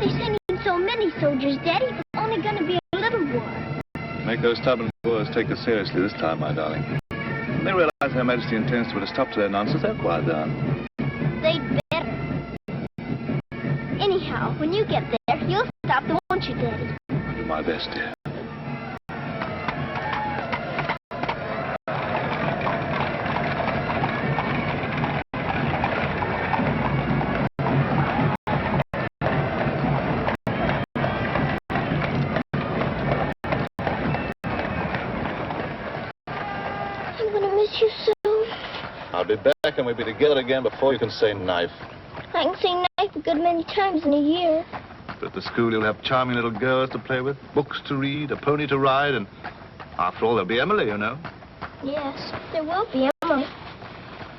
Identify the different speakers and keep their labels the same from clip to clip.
Speaker 1: They send in so many soldiers, Daddy. It's only going to be a little war.
Speaker 2: Make those stubborn Boers take us seriously this time, my darling. When they realize Her Majesty intends to put a stop to their nonsense, they'll quiet down.
Speaker 1: They'd better. Anyhow, when you get there, you'll stop, won't you, Daddy?
Speaker 2: I'll do my best, dear.
Speaker 1: You soon.
Speaker 2: I'll be back and we'll be together again before you can say knife.
Speaker 1: I can say knife a good many times in a year.
Speaker 2: But at the school you'll have charming little girls to play with, books to read, a pony to ride, and after all there'll be Emily, you know.
Speaker 1: Yes, there will be Emily.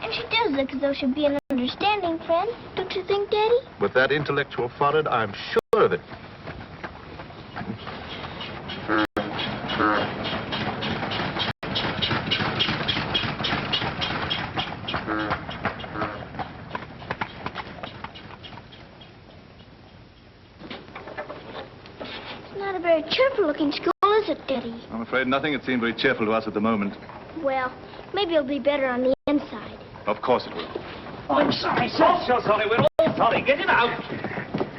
Speaker 1: And she does look as though she'd be an understanding friend, don't you think, Daddy?
Speaker 2: With that intellectual forehead, I'm sure of it.
Speaker 1: Very cheerful-looking school, is it, Daddy?
Speaker 2: I'm afraid nothing had seemed very cheerful to us at the moment.
Speaker 1: Well, maybe it'll be better on the inside.
Speaker 2: Of course it will.
Speaker 3: Oh, I'm sorry, sir. Oh, so sorry. We're all sorry. Get him out.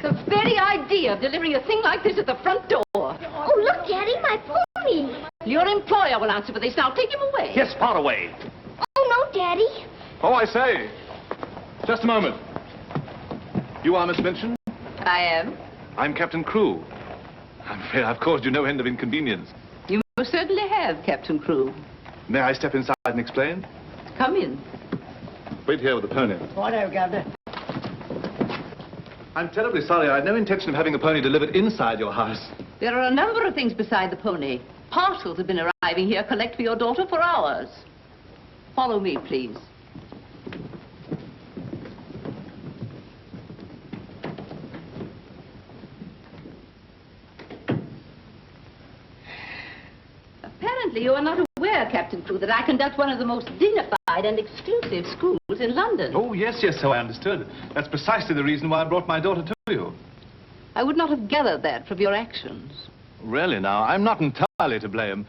Speaker 4: The very idea of delivering a thing like this at the front door.
Speaker 1: Oh, look, Daddy, my pony.
Speaker 4: Your employer will answer for this. Now, take him away.
Speaker 3: Yes, far away.
Speaker 1: Oh, no, Daddy.
Speaker 2: Oh, I say. Just a moment. You are Miss Minchin?
Speaker 4: I am.
Speaker 2: I'm Captain Crewe. I'm afraid I've caused you no end of inconvenience.
Speaker 4: You most certainly have, Captain Crewe.
Speaker 2: May I step inside and explain?
Speaker 4: Come in.
Speaker 2: Wait here with the pony.
Speaker 3: Righto, Governor.
Speaker 2: I'm terribly sorry. I had no intention of having the pony delivered inside your house.
Speaker 4: There are a number of things beside the pony. Parcels have been arriving here collect for your daughter for hours. Follow me, please. Apparently, you are not aware, Captain Crewe, that I conduct one of the most dignified and exclusive schools in London.
Speaker 2: Oh, yes, so I understood. That's precisely the reason why I brought my daughter to you.
Speaker 4: I would not have gathered that from your actions.
Speaker 2: Really, now, I'm not entirely to blame.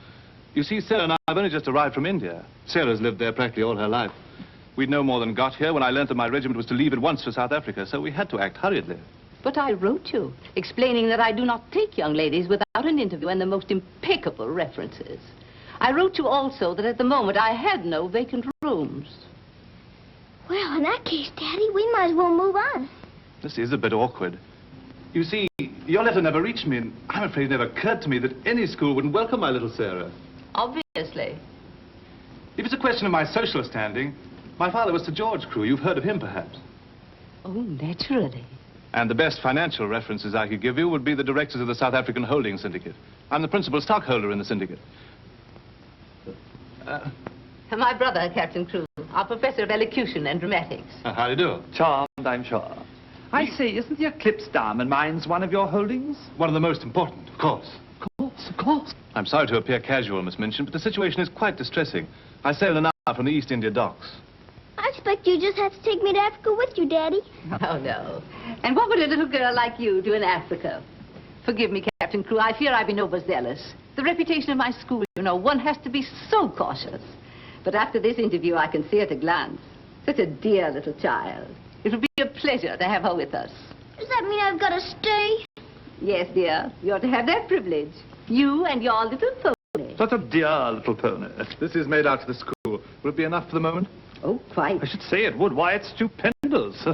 Speaker 2: You see, Sarah and I have only just arrived from India. Sarah's lived there practically all her life. We'd no more than got here when I learned that my regiment was to leave at once for South Africa, so we had to act hurriedly.
Speaker 4: But I wrote you, explaining that I do not take young ladies without an interview and the most impeccable references. I wrote you also that at the moment I had no vacant rooms.
Speaker 1: Well, in that case, Daddy, we might as well move on.
Speaker 2: This is a bit awkward. You see, your letter never reached me, and I'm afraid it never occurred to me that any school wouldn't welcome my little Sarah.
Speaker 4: Obviously.
Speaker 2: If it's a question of my social standing, my father was Sir George Crewe. You've heard of him, perhaps.
Speaker 4: Oh, naturally.
Speaker 2: And the best financial references I could give you would be the directors of the South African Holding Syndicate. I'm the principal stockholder in the syndicate.
Speaker 4: My brother, Captain Crewe, our professor of elocution and dramatics.
Speaker 2: How do you do?
Speaker 3: Charmed, I'm sure. I say, isn't the Eclipse Diamond Mines one of your holdings?
Speaker 2: One of the most important, of course.
Speaker 3: Of course.
Speaker 2: I'm sorry to appear casual, Miss Minchin, but the situation is quite distressing. I sailed an hour from the East India docks.
Speaker 1: I expect you just have to take me to Africa with you, Daddy.
Speaker 4: Oh, no. And what would a little girl like you do in Africa? Forgive me, Captain Crewe, I fear I've been overzealous. The reputation of my school, you know, one has to be so cautious. But after this interview, I can see at a glance. Such a dear little child. It will be a pleasure to have her with us.
Speaker 1: Does that mean I've got to stay?
Speaker 4: Yes, dear. You're to have that privilege. You and your little pony.
Speaker 2: Such a dear little pony. This is made out to the school. Will it be enough for the moment?
Speaker 4: Oh, quite.
Speaker 3: I should say it would. Why, it's stupendous.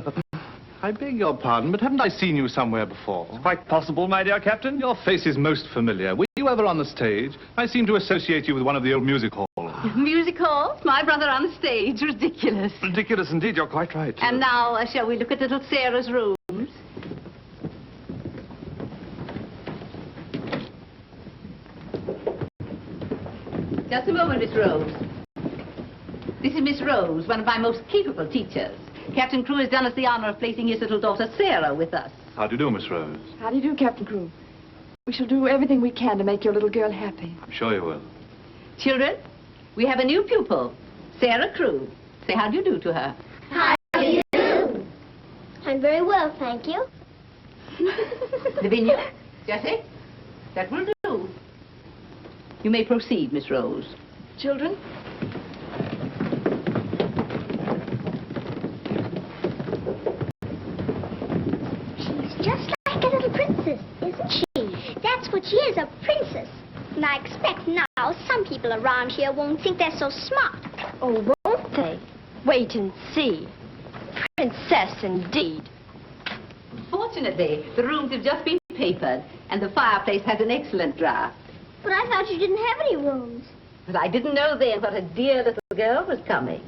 Speaker 2: I beg your pardon, but haven't I seen you somewhere before?
Speaker 3: It's quite possible, my dear Captain.
Speaker 2: Your face is most familiar. Were you ever on the stage? I seem to associate you with one of the old music halls.
Speaker 4: Music halls? My brother on the stage? Ridiculous.
Speaker 2: Ridiculous indeed, you're quite right.
Speaker 4: And now, shall we look at little Sarah's rooms? Just a moment, Miss Rose. This is Miss Rose, one of my most capable teachers. Captain Crewe has done us the honor of placing his little daughter, Sarah, with us.
Speaker 2: How do you do, Miss Rose?
Speaker 5: How do you do, Captain Crewe? We shall do everything we can to make your little girl happy.
Speaker 2: I'm sure you will.
Speaker 4: Children, we have a new pupil, Sara Crewe. Say how do you do to her.
Speaker 1: How do you do? I'm very well, thank you.
Speaker 4: Lavinia, Jessie, that will do. You may proceed, Miss Rose.
Speaker 5: Children?
Speaker 1: She's just like a little princess, isn't she? That's what she is, a princess. And I expect now some people around here won't think they're so smart.
Speaker 6: Oh, won't they? Wait and see. Princess, indeed.
Speaker 4: Fortunately, the rooms have just been papered, and the fireplace has an excellent draft.
Speaker 1: But I thought you didn't have any rooms.
Speaker 4: But I didn't know then what a dear little girl was coming.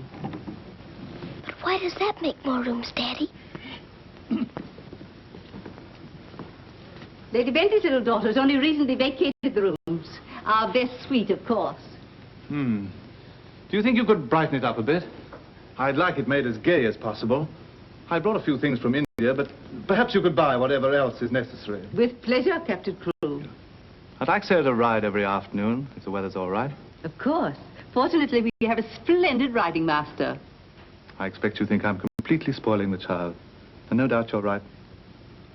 Speaker 1: But why does that make more rooms, Daddy?
Speaker 4: Lady Bentley's little daughter has only recently vacated the rooms. Our best suite, of course.
Speaker 2: Do you think you could brighten it up a bit? I'd like it made as gay as possible. I brought a few things from India, but perhaps you could buy whatever else is necessary.
Speaker 4: With pleasure, Captain Crewe.
Speaker 2: I'd like Sarah to ride every afternoon, if the weather's all right.
Speaker 4: Of course. Fortunately, we have a splendid riding master.
Speaker 2: I expect you think I'm completely spoiling the child. And no doubt you're right.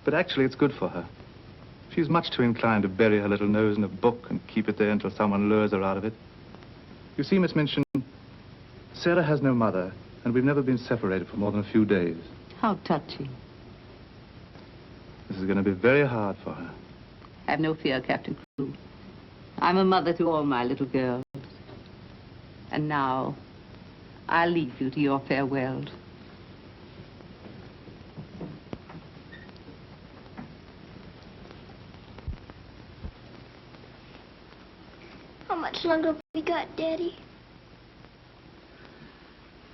Speaker 2: But actually, it's good for her. She's much too inclined to bury her little nose in a book and keep it there until someone lures her out of it. You see, Miss Minchin, Sarah has no mother, and we've never been separated for more than a few days.
Speaker 4: How touching.
Speaker 2: This is going to be very hard for her.
Speaker 4: Have no fear, Captain Crewe. I'm a mother to all my little girls. And now, I'll leave you to your farewells.
Speaker 1: How much longer have we got, Daddy?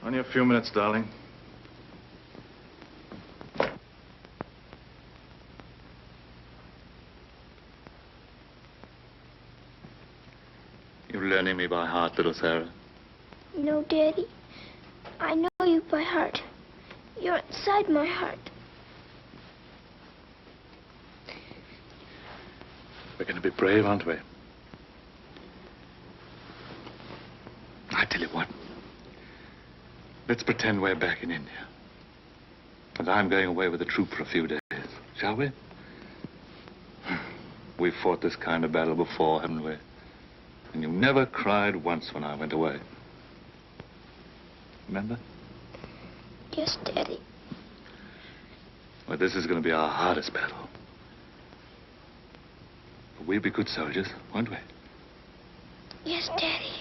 Speaker 2: Only a few minutes, darling. You're learning me by heart, little Sarah.
Speaker 1: No, Daddy. I know you by heart. You're inside my heart.
Speaker 2: We're going to be brave, aren't we? I tell you what. Let's pretend we're back in India. And I'm going away with the troop for a few days. Shall we? We've fought this kind of battle before, haven't we? And you never cried once when I went away. Remember?
Speaker 1: Yes, Daddy.
Speaker 2: Well, this is going to be our hardest battle. But we'll be good soldiers, won't we?
Speaker 1: Yes, Daddy.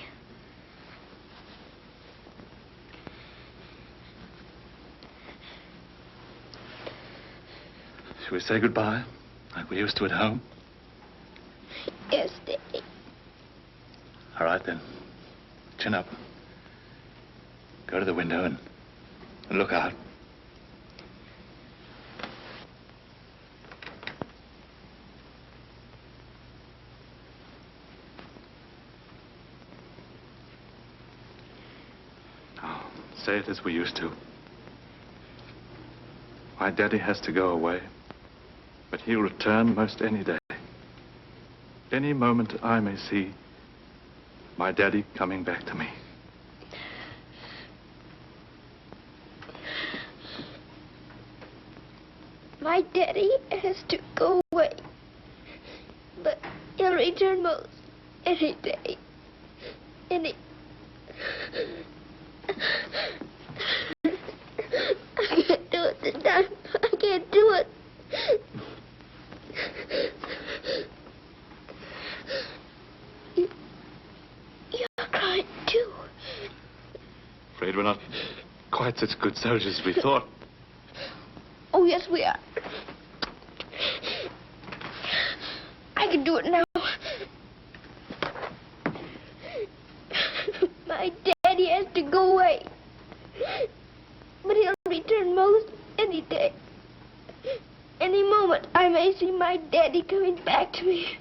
Speaker 2: Shall we say goodbye, like we used to at home?
Speaker 1: Yes, Daddy.
Speaker 2: All right, then. Chin up. Go to the window and look out. Now, say it as we used to. My daddy has to go away, but he'll return most any day. Any moment I may see my daddy coming back to me.
Speaker 1: My daddy has to go away, but he'll return most any day. I can't do it this time. I can't do it. You're crying too.
Speaker 2: Afraid we're not quite such good soldiers as we thought.
Speaker 1: Oh, yes, we are. I can do it now. My daddy has to go away, but he'll return most any day. Any moment, I may see my daddy coming back to me.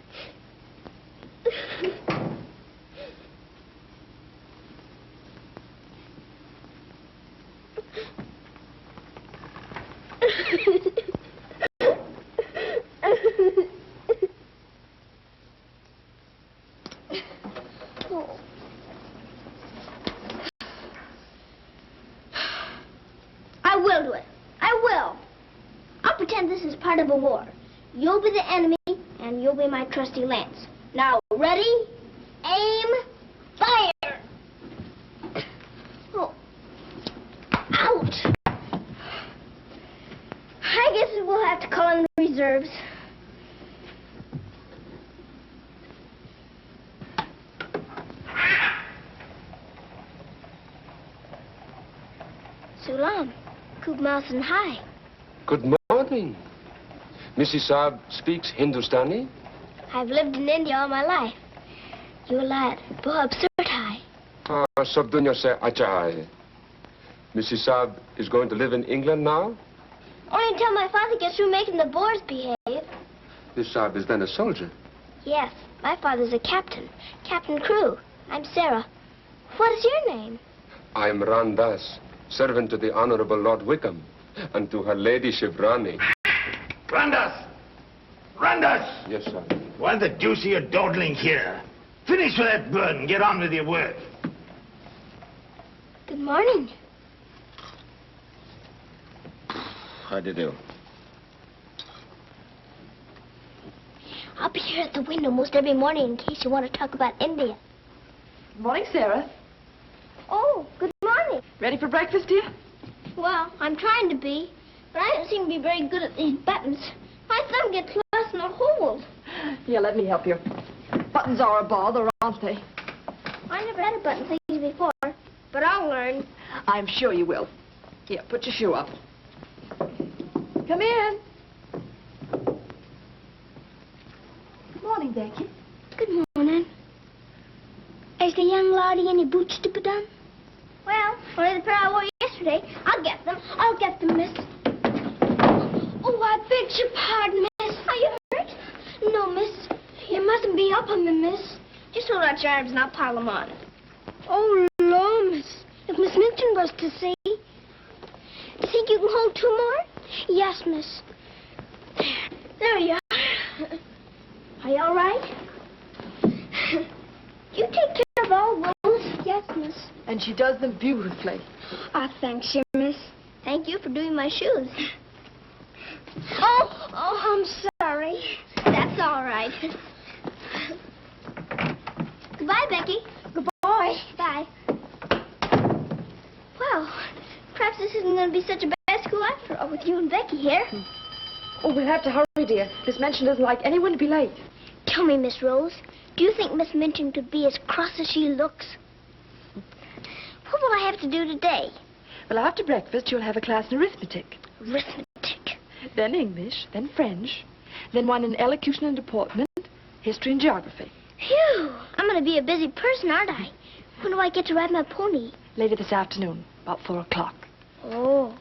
Speaker 1: I will do it. I will. I'll pretend this is part of a war. You'll be the enemy, and you'll be my trusty lance. Now, ready, aim, fire! Oh. Ouch! I guess we'll have to call in the reserves. Sulam, Kubmas and Hai.
Speaker 7: Good morning. Mrs. Saab speaks Hindustani?
Speaker 1: I've lived in India all my life. You lad, bahut absurd hai.
Speaker 7: Sab dunya se acha hai. Mrs. Saab is going to live in England now?
Speaker 1: Only until my father gets through making the Boers behave.
Speaker 7: Miss Saab is then a soldier.
Speaker 1: Yes, my father's a captain. Captain Crewe. I'm Sarah. What is your name?
Speaker 7: I am Ran Das, servant to the Honorable Lord Wickham, and to her ladyship Rani.
Speaker 8: Randas! Randas!
Speaker 7: Yes, sir.
Speaker 8: Why the deuce are you dawdling here? Finish with that bird and get on with your work.
Speaker 1: Good morning.
Speaker 7: How do you do?
Speaker 1: I'll be here at the window most every morning in case you want to talk about India.
Speaker 5: Morning, Sarah.
Speaker 1: Oh, good morning.
Speaker 5: Ready for breakfast, dear?
Speaker 1: Well, I'm trying to be, but I don't seem to be very good at these buttons. My thumb gets lost in a hole.
Speaker 5: Here, let me help you. Buttons are a bother, aren't they?
Speaker 1: I never had a button thing before, but I'll learn.
Speaker 5: I'm sure you will. Here, put your shoe up. Come in. Good morning, Becky.
Speaker 1: Good morning. Is the young laddie any boots to put on? Well, only the pair I wore yesterday. I'll get them. I'll get them, miss. Oh, I beg your pardon, miss. Are you hurt? No, miss. You mustn't be up on them, miss. Just hold out your arms and I'll pile them on. Oh, Lord, miss. If Miss Minton was to see. You think you can hold two more? Yes, miss. There you are. Are you all right? You take care of all those? Yes, miss.
Speaker 5: And she does them beautifully.
Speaker 1: Ah, thanks, you, miss. Thank you for doing my shoes. Oh, I'm sorry. That's all right. Goodbye, Becky. Goodbye. Bye. Well, perhaps this isn't going to be such a bad school after all with you and Becky here.
Speaker 5: Oh, we'll have to hurry, dear. Miss Minchin doesn't like anyone to be late.
Speaker 1: Tell me, Miss Rose, do you think Miss Minchin could be as cross as she looks? What will I have to do today?
Speaker 5: Well, after breakfast, you'll have a class in arithmetic.
Speaker 1: Arithmetic.
Speaker 5: Then English, then French, then one in elocution and deportment, history and geography.
Speaker 1: Phew, I'm going to be a busy person, aren't I? When do I get to ride my pony?
Speaker 5: Later this afternoon, about 4 o'clock.
Speaker 1: Oh.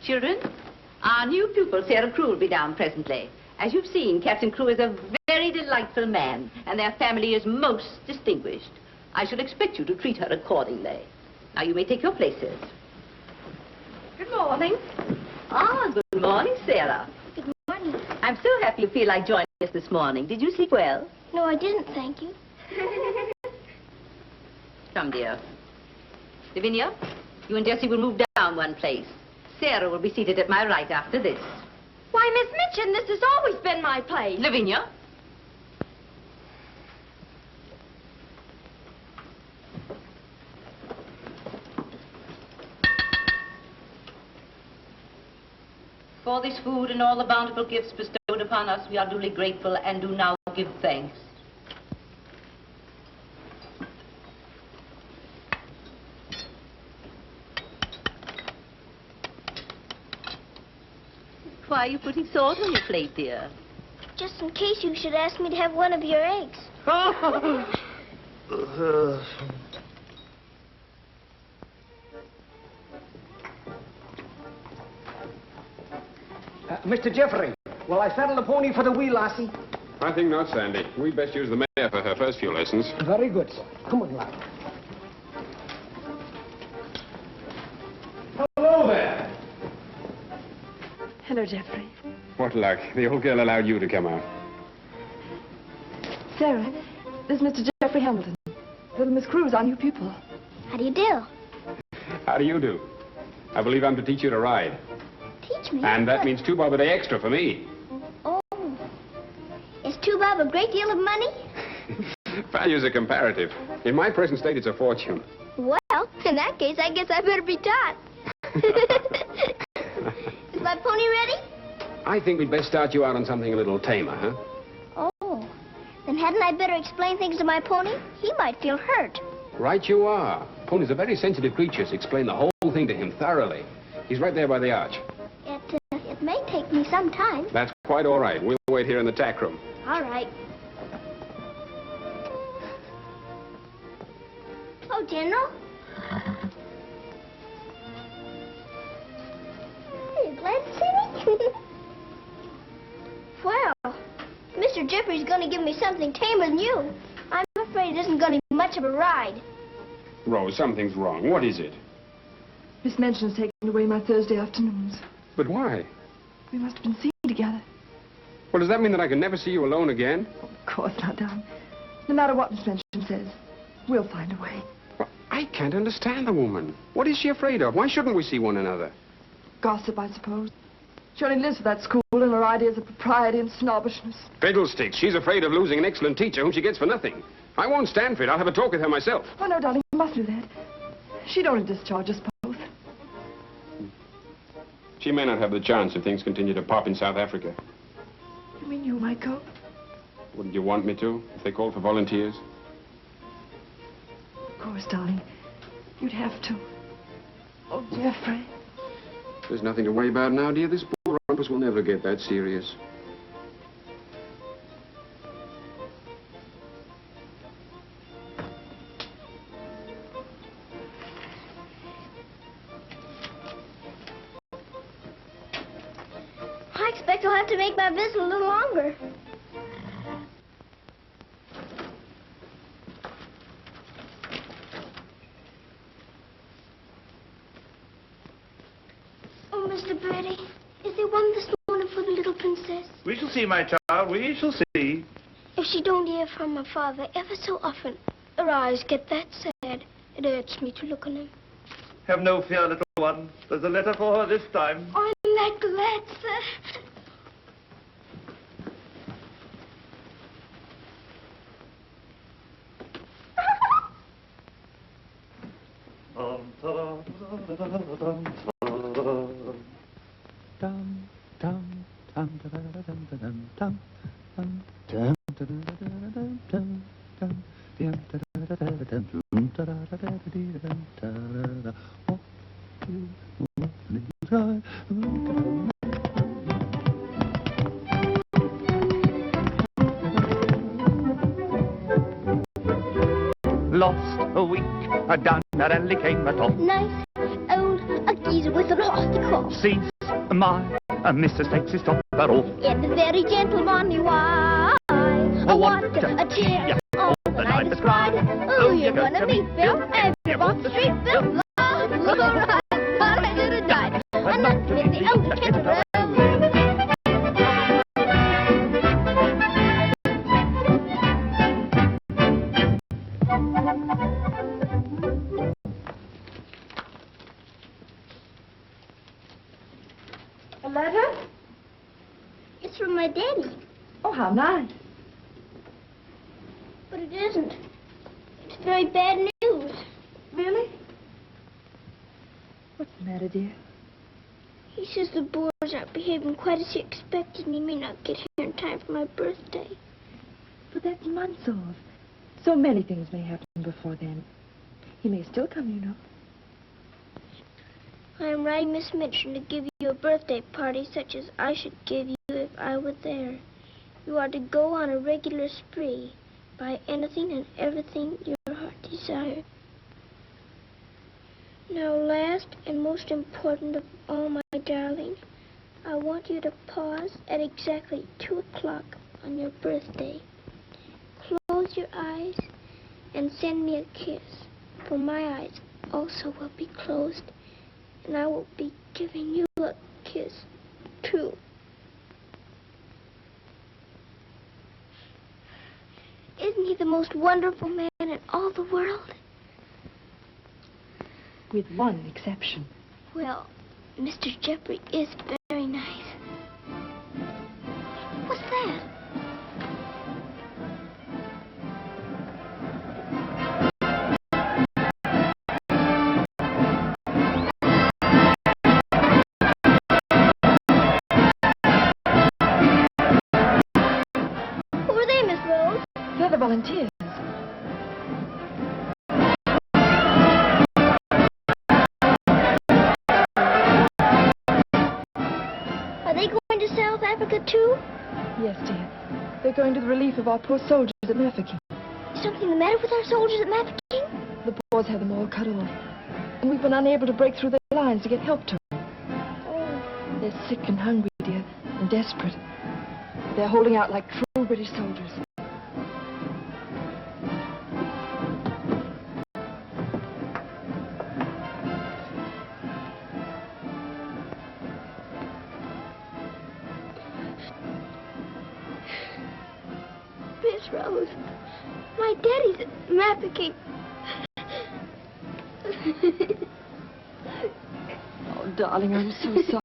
Speaker 4: Children, our new pupil, Sara Crewe, will be down presently. As you've seen, Captain Crewe is a very delightful man, and their family is most distinguished. I shall expect you to treat her accordingly. Now, you may take your places.
Speaker 5: Good morning.
Speaker 4: Ah, good morning, Sarah.
Speaker 1: Good morning.
Speaker 4: I'm so happy you feel like joining us this morning. Did you sleep well?
Speaker 1: No, I didn't, thank you.
Speaker 4: Come, dear. Lavinia, you and Jessie will move down one place. Sarah will be seated at my right after this.
Speaker 6: Why, Miss Minchin, this has always been my place.
Speaker 4: Lavinia. For this food and all the bountiful gifts bestowed upon us, we are duly grateful and do now give thanks. Why are you putting salt on your plate, dear?
Speaker 1: Just in case you should ask me to have one of your eggs.
Speaker 9: Mr. Jeffrey, will I saddle the pony for the wee lassie?
Speaker 7: I think not, Sandy. We'd best use the mare for her first few lessons.
Speaker 9: Very good, sir. Come on, lad. Hello there.
Speaker 5: Hello, Jeffrey.
Speaker 7: What luck. The old girl allowed you to come out.
Speaker 5: Sarah, this is Mr. Jeffrey Hamilton. Little Miss Crewe's our new pupil.
Speaker 1: How do you do?
Speaker 7: How do you do? I believe I'm to teach you to ride.
Speaker 1: Teach me.
Speaker 7: And that means $2 a day extra for me.
Speaker 1: have a great deal of money?
Speaker 7: Values are comparative. In my present state, it's a fortune.
Speaker 1: Well, in that case, I guess I better be taught. Is my pony ready?
Speaker 7: I think we'd best start you out on something a little tamer, huh?
Speaker 1: Oh, then hadn't I better explain things to my pony? He might feel hurt.
Speaker 7: Right you are. Ponies are very sensitive creatures. Explain the whole thing to him thoroughly. He's right there by the arch.
Speaker 1: It may take me some time.
Speaker 7: That's quite all right. We'll wait here in the tack room.
Speaker 1: All right. Oh, General. Are you glad to see me? Well, Mr. Jeffrey's going to give me something tamer than you. I'm afraid it isn't going to be much of a ride.
Speaker 7: Rose, something's wrong. What is it?
Speaker 5: Miss Minchin's taken away my Thursday afternoons.
Speaker 7: But why?
Speaker 5: We must have been seen together.
Speaker 7: Well, does that mean that I can never see you alone again?
Speaker 5: Of course not, darling. No matter what Miss Minchin says, we'll find a way.
Speaker 7: Well, I can't understand the woman. What is she afraid of? Why shouldn't we see one another?
Speaker 5: Gossip, I suppose. She only lives for that school and her ideas of propriety and snobbishness.
Speaker 7: Fiddlesticks. She's afraid of losing an excellent teacher whom she gets for nothing. I won't stand for it. I'll have a talk with her myself.
Speaker 5: Oh, no, darling, you mustn't do that. She'd only discharge us both.
Speaker 7: She may not have the chance if things continue to pop in South Africa.
Speaker 5: You mean you might go?
Speaker 7: Wouldn't you want me to, if they called for volunteers?
Speaker 5: Of course, darling. You'd have to. Oh, Jeffrey.
Speaker 7: There's nothing to worry about now, dear. This poor rumpus will never get that serious.
Speaker 1: I expect I'll have to make my visit a little longer. Oh, Mr. Birdie, is there one this morning for the little princess?
Speaker 8: We shall see, my child. We shall see.
Speaker 1: If she don't hear from her father ever so often, her eyes get that sad. It hurts me to look on them.
Speaker 8: Have no fear, little one. There's a letter for her this time.
Speaker 1: I'm that glad, sir.
Speaker 3: Lost a week, down that alley came a top.
Speaker 1: Nice old a geezer with a rusty crop.
Speaker 3: Sees my Mrs. takes his topper off.
Speaker 1: In the very gentlemanly way. Oh, what a tear on the night is cried. Oh, you're gonna meet Bill, and you're off the street, Bill. Love, right, but I should have died. I'm not with the old gentleman.
Speaker 5: A letter?
Speaker 1: It's from my daddy.
Speaker 5: Oh, how nice.
Speaker 1: But it isn't. It's very bad news.
Speaker 5: Really? What's the matter, dear?
Speaker 1: He says the Boers aren't behaving quite as he expected, and he may not get here in time for my birthday.
Speaker 5: But that's months off. So many things may happen before then. He may still come, you know.
Speaker 1: I am writing Miss Minchin to give you a birthday party such as I should give you if I were there. You are to go on a regular spree, buy anything and everything your heart desired. Now, last and most important of all, my darling, I want you to pause at exactly 2 o'clock on your birthday. Close your eyes and send me a kiss, for my eyes also will be closed, and I will be giving you a kiss, too. Isn't he the most wonderful man in all the world?
Speaker 5: With one exception.
Speaker 1: Well, Mr. Jeffrey is very nice. What's that? South Africa, too?
Speaker 5: Yes, dear. They're going to the relief of our poor soldiers at Mafeking.
Speaker 1: Is something the matter with our soldiers at Mafeking?
Speaker 5: The Boers have them all cut off. And we've been unable to break through their lines to get help to them.
Speaker 1: Oh.
Speaker 5: They're sick and hungry, dear, and desperate. They're holding out like true British soldiers.
Speaker 1: Miss Rose, my daddy's at Mafeking.
Speaker 5: Oh, darling, I'm so sorry.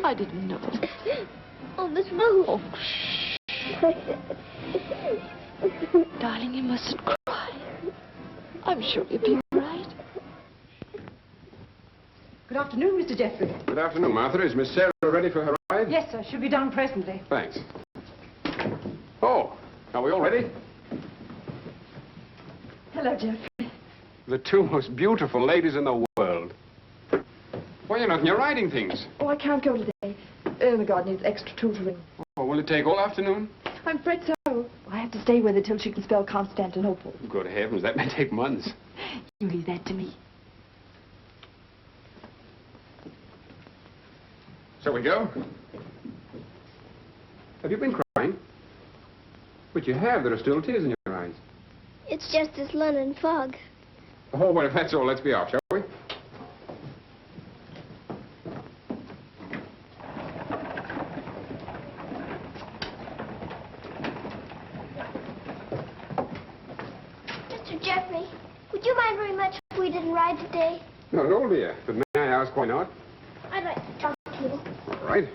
Speaker 5: I didn't know.
Speaker 1: Oh, Miss Rose.
Speaker 5: Oh, shh. Darling, you mustn't cry. I'm sure you'll be all right.
Speaker 4: Good afternoon, Mr. Jeffrey.
Speaker 7: Good afternoon, Martha. Is Miss Sarah ready for her ride?
Speaker 4: Yes, sir. She'll be down presently.
Speaker 7: Thanks. Oh, are we all ready?
Speaker 5: Hello, Jeffrey.
Speaker 7: The two most beautiful ladies in the world. Why, you're not in your riding things.
Speaker 5: Oh, I can't go today. Ermengarde needs extra tutoring.
Speaker 7: Oh, will it take all afternoon?
Speaker 5: I'm afraid so. I have to stay with her till she can spell Constantinople.
Speaker 7: Good heavens, that may take months.
Speaker 5: You leave that to me.
Speaker 7: Shall we go? Have you been crying? But you have. There are still tears in your eyes.
Speaker 1: It's just this London fog.
Speaker 7: Oh, well, if that's all, let's be off, shall we?
Speaker 1: Mr. Jeffrey, would you mind very much if we didn't ride today?
Speaker 7: Not at all, dear. But may I ask why not?
Speaker 1: I'd like to talk to you.
Speaker 7: All right.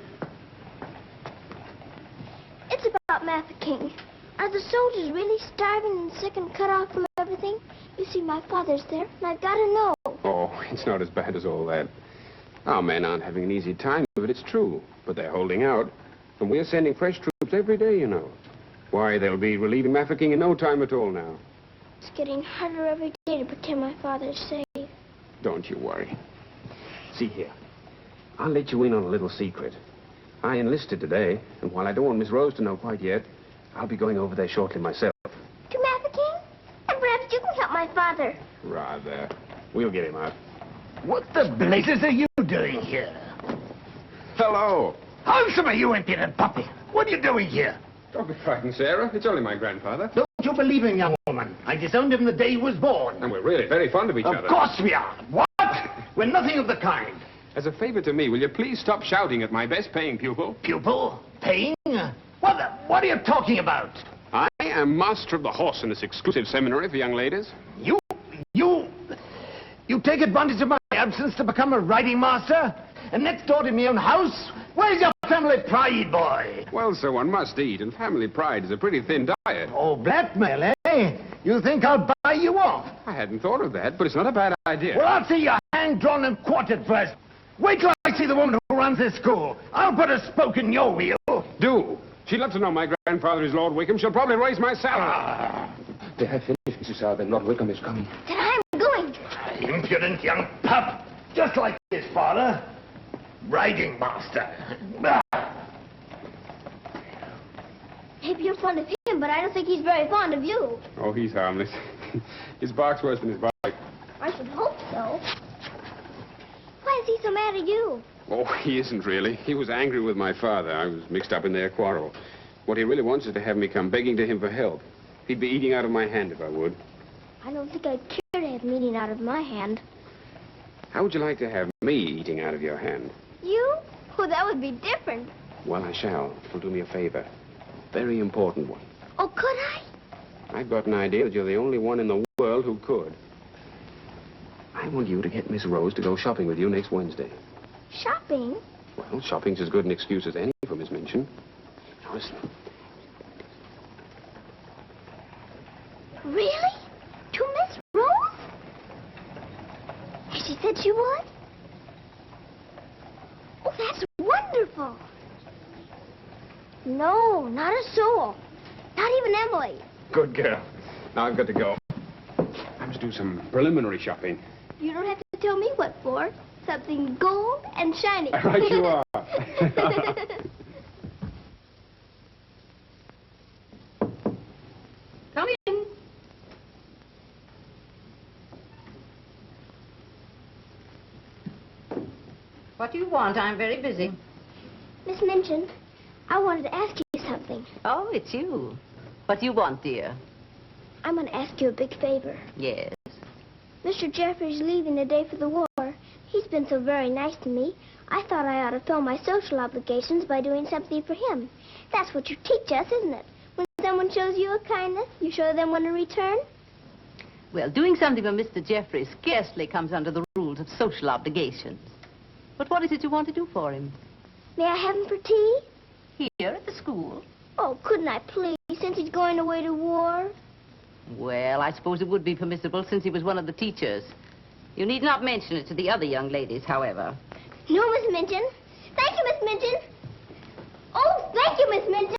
Speaker 1: It's about Mafeking. Are the soldiers really starving and sick and cut off from everything? You see, my father's there, and I've got to know.
Speaker 7: Oh, it's not as bad as all that. Our men aren't having an easy time of it, it's true. But they're holding out. And we're sending fresh troops every day, you know. Why, they'll be relieving Mafeking in no time at all now.
Speaker 1: It's getting harder every day to pretend my father's safe.
Speaker 7: Don't you worry. See here. I'll let you in on a little secret. I enlisted today, and while I don't want Miss Rose to know quite yet, I'll be going over there shortly myself.
Speaker 1: To Mafeking? And perhaps you can help my father.
Speaker 7: Rather. We'll get him out.
Speaker 8: What the blazes are you doing here?
Speaker 7: Hello.
Speaker 8: Handsome, you impudent puppy. What are you doing here?
Speaker 7: Don't be frightened, Sarah. It's only my grandfather.
Speaker 8: Don't you believe him, young woman? I disowned him the day he was born.
Speaker 7: And we're really very fond of each other.
Speaker 8: Of course we are. What? We're nothing of the kind.
Speaker 7: As a favor to me, will you please stop shouting at my best-paying pupil?
Speaker 8: Pupil? Paying? What are you talking about?
Speaker 7: I am master of the horse in this exclusive seminary for young ladies.
Speaker 8: You take advantage of my absence to become a riding master? And next door to my own house? Where's your family pride, boy?
Speaker 7: Well, so one must eat, and family pride is a pretty thin diet.
Speaker 8: Oh, blackmail, eh? You think I'll buy you off?
Speaker 7: I hadn't thought of that, but it's not a bad idea.
Speaker 8: Well, I'll see your hand drawn and quartered first. Wait till I see the woman who runs this school. I'll put a spoke in your wheel.
Speaker 7: Do. She'd love to know my grandfather is Lord Wickham. She'll probably raise my salary.
Speaker 9: They have finished, Mrs. Sarah. Lord Wickham is coming.
Speaker 1: Then I'm going.
Speaker 8: Impudent young pup. Just like his father. Riding master.
Speaker 1: Maybe you're fond of him, but I don't think he's very fond of you.
Speaker 7: Oh, he's harmless. His bark's worse than his bite.
Speaker 1: I should hope so. Why is he so mad at you?
Speaker 7: Oh, he isn't really. He was angry with my father. I was mixed up in their quarrel. What he really wants is to have me come begging to him for help. He'd be eating out of my hand if I would.
Speaker 1: I don't think I'd care to have him eating out of my hand.
Speaker 7: How would you like to have me eating out of your hand?
Speaker 1: You? Oh, that would be different.
Speaker 7: Well, I shall. It'll do me a favor. Very important one.
Speaker 1: Oh, could I?
Speaker 7: I've got an idea that you're the only one in the world who could. I want you to get Miss Rose to go shopping with you next Wednesday.
Speaker 1: Shopping?
Speaker 7: Well, shopping's as good an excuse as any for Miss Minchin. Now, listen.
Speaker 1: Really? To Miss Rose? Has she said she would? Oh, that's wonderful. No, not a soul. Not even Emily.
Speaker 7: Good girl. Now I've got to go. I must do some preliminary shopping.
Speaker 1: You don't have to tell me what for. Something gold and shiny.
Speaker 7: Right you are.
Speaker 4: What do you want? I'm very busy.
Speaker 1: Miss Minchin, I wanted to ask you something.
Speaker 4: Oh, it's you. What do you want, dear?
Speaker 1: I'm going to ask you a big favor.
Speaker 4: Yes.
Speaker 1: Mr. Jeffrey's leaving the day for the war. He's been so very nice to me. I thought I ought to fill my social obligations by doing something for him. That's what you teach us, isn't it? When someone shows you a kindness, you show them one in return.
Speaker 4: Well, doing something for Mr. Jeffrey scarcely comes under the rules of social obligations. But what is it you want to do for him?
Speaker 1: May I have him for tea?
Speaker 4: Here at the school?
Speaker 1: Oh, couldn't I please, since he's going away to war?
Speaker 4: Well, I suppose it would be permissible since he was one of the teachers. You need not mention it to the other young ladies, however.
Speaker 1: No, Miss Minchin. Thank you, Miss Minchin. Oh, thank you, Miss Minchin.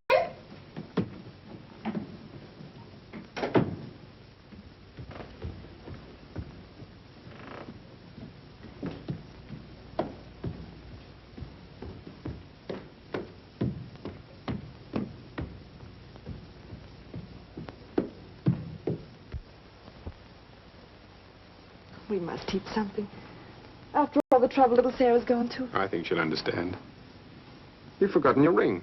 Speaker 5: We must eat something. After all the trouble little Sarah's gone to.
Speaker 7: I think she'll understand. You've forgotten your ring.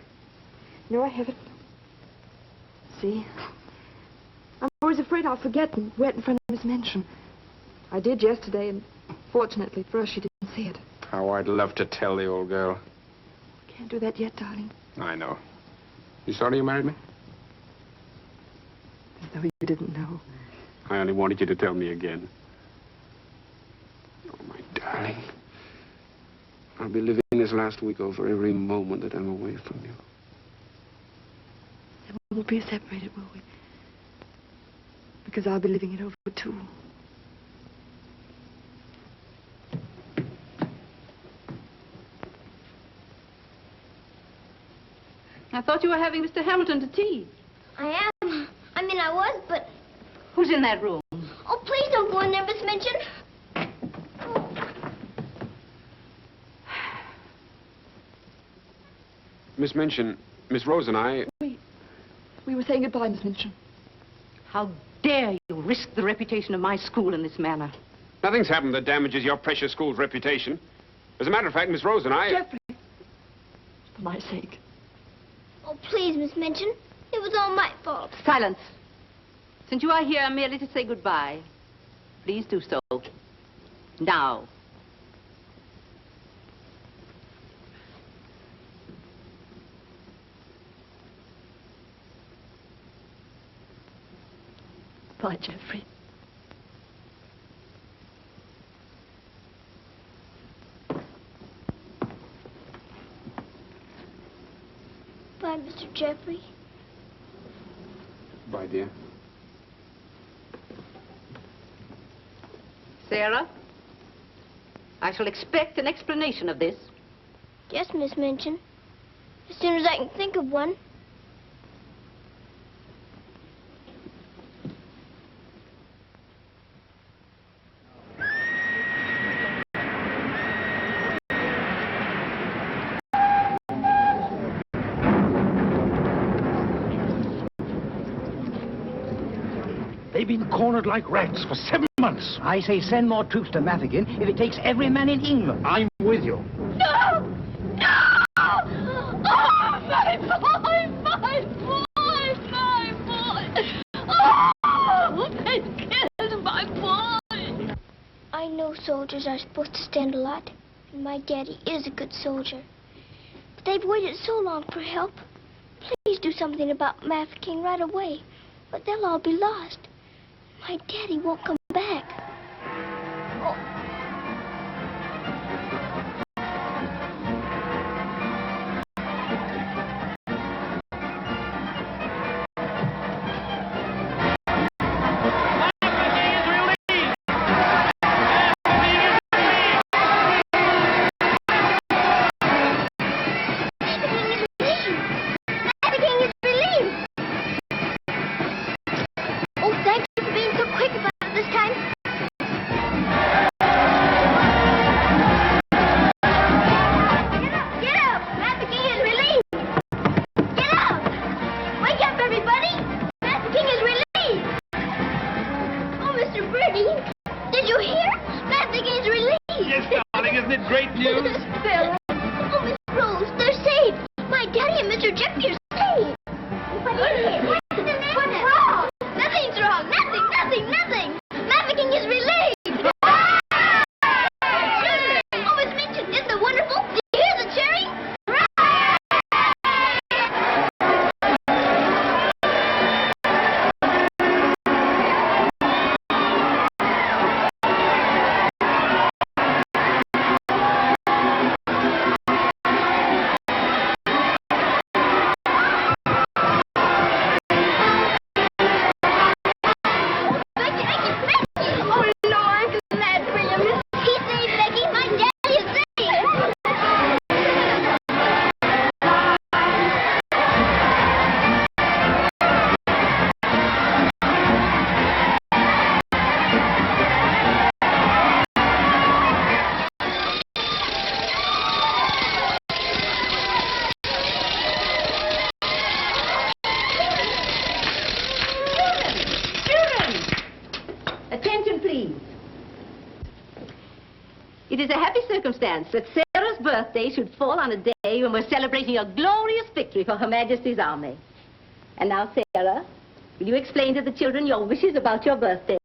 Speaker 5: No, I haven't. See? I'm always afraid I'll forget and wear it in front of Miss Minchin. I did yesterday, and fortunately for us, she didn't see it.
Speaker 7: How I'd love to tell the old girl.
Speaker 5: Can't do that yet, darling.
Speaker 7: I know. You sorry you married me?
Speaker 5: As though you didn't know.
Speaker 7: I only wanted you to tell me again. Oh, my darling. I'll be living this last week over every moment that I'm away from you.
Speaker 5: And we won't be separated, will we? Because I'll be living it over, too.
Speaker 4: I thought you were having Mr. Hamilton to tea.
Speaker 1: I am. I mean, I was, but...
Speaker 4: Who's in that room?
Speaker 1: Oh, please don't go in there, Miss Minchin.
Speaker 7: Miss Minchin, Miss Rose and I...
Speaker 5: We were saying goodbye, Miss Minchin.
Speaker 4: How dare you risk the reputation of my school in this manner?
Speaker 7: Nothing's happened that damages your precious school's reputation. As a matter of fact, Miss Rose and I...
Speaker 5: Jeffrey! For my sake.
Speaker 1: Oh, please, Miss Minchin. It was all my fault.
Speaker 4: Silence. Since you are here merely to say goodbye, please do so. Now.
Speaker 5: Bye, Jeffrey.
Speaker 1: Bye, Mr. Jeffrey.
Speaker 7: Bye, dear.
Speaker 4: Sarah, I shall expect an explanation of this.
Speaker 1: Yes, Miss Minchin. As soon as I can think of one.
Speaker 8: They've been cornered like rats for 7 months.
Speaker 9: I say send more troops to Mafeking if it takes every man in England.
Speaker 8: I'm with you.
Speaker 1: No! No! Oh, my boy! My boy! My boy! Oh, they killed my boy! I know soldiers are supposed to stand a lot, and my daddy is a good soldier. But they've waited so long for help. Please do something about Mafeking right away, or they'll all be lost. My daddy won't come back. This time.
Speaker 3: isn't it great news?
Speaker 1: Sarah. Oh, Miss Rose, they're saved. My daddy and Mr. Jeffrey are saved. What is it? What's wrong? Nothing's wrong. Nothing. Trafficking is relieved. Oh, Miss Minchin, isn't it wonderful? Do you hear the cheering?
Speaker 4: It is a happy circumstance that Sarah's birthday should fall on a day when we're celebrating a glorious victory for Her Majesty's army. And now, Sarah, will you explain to the children your wishes about your birthday?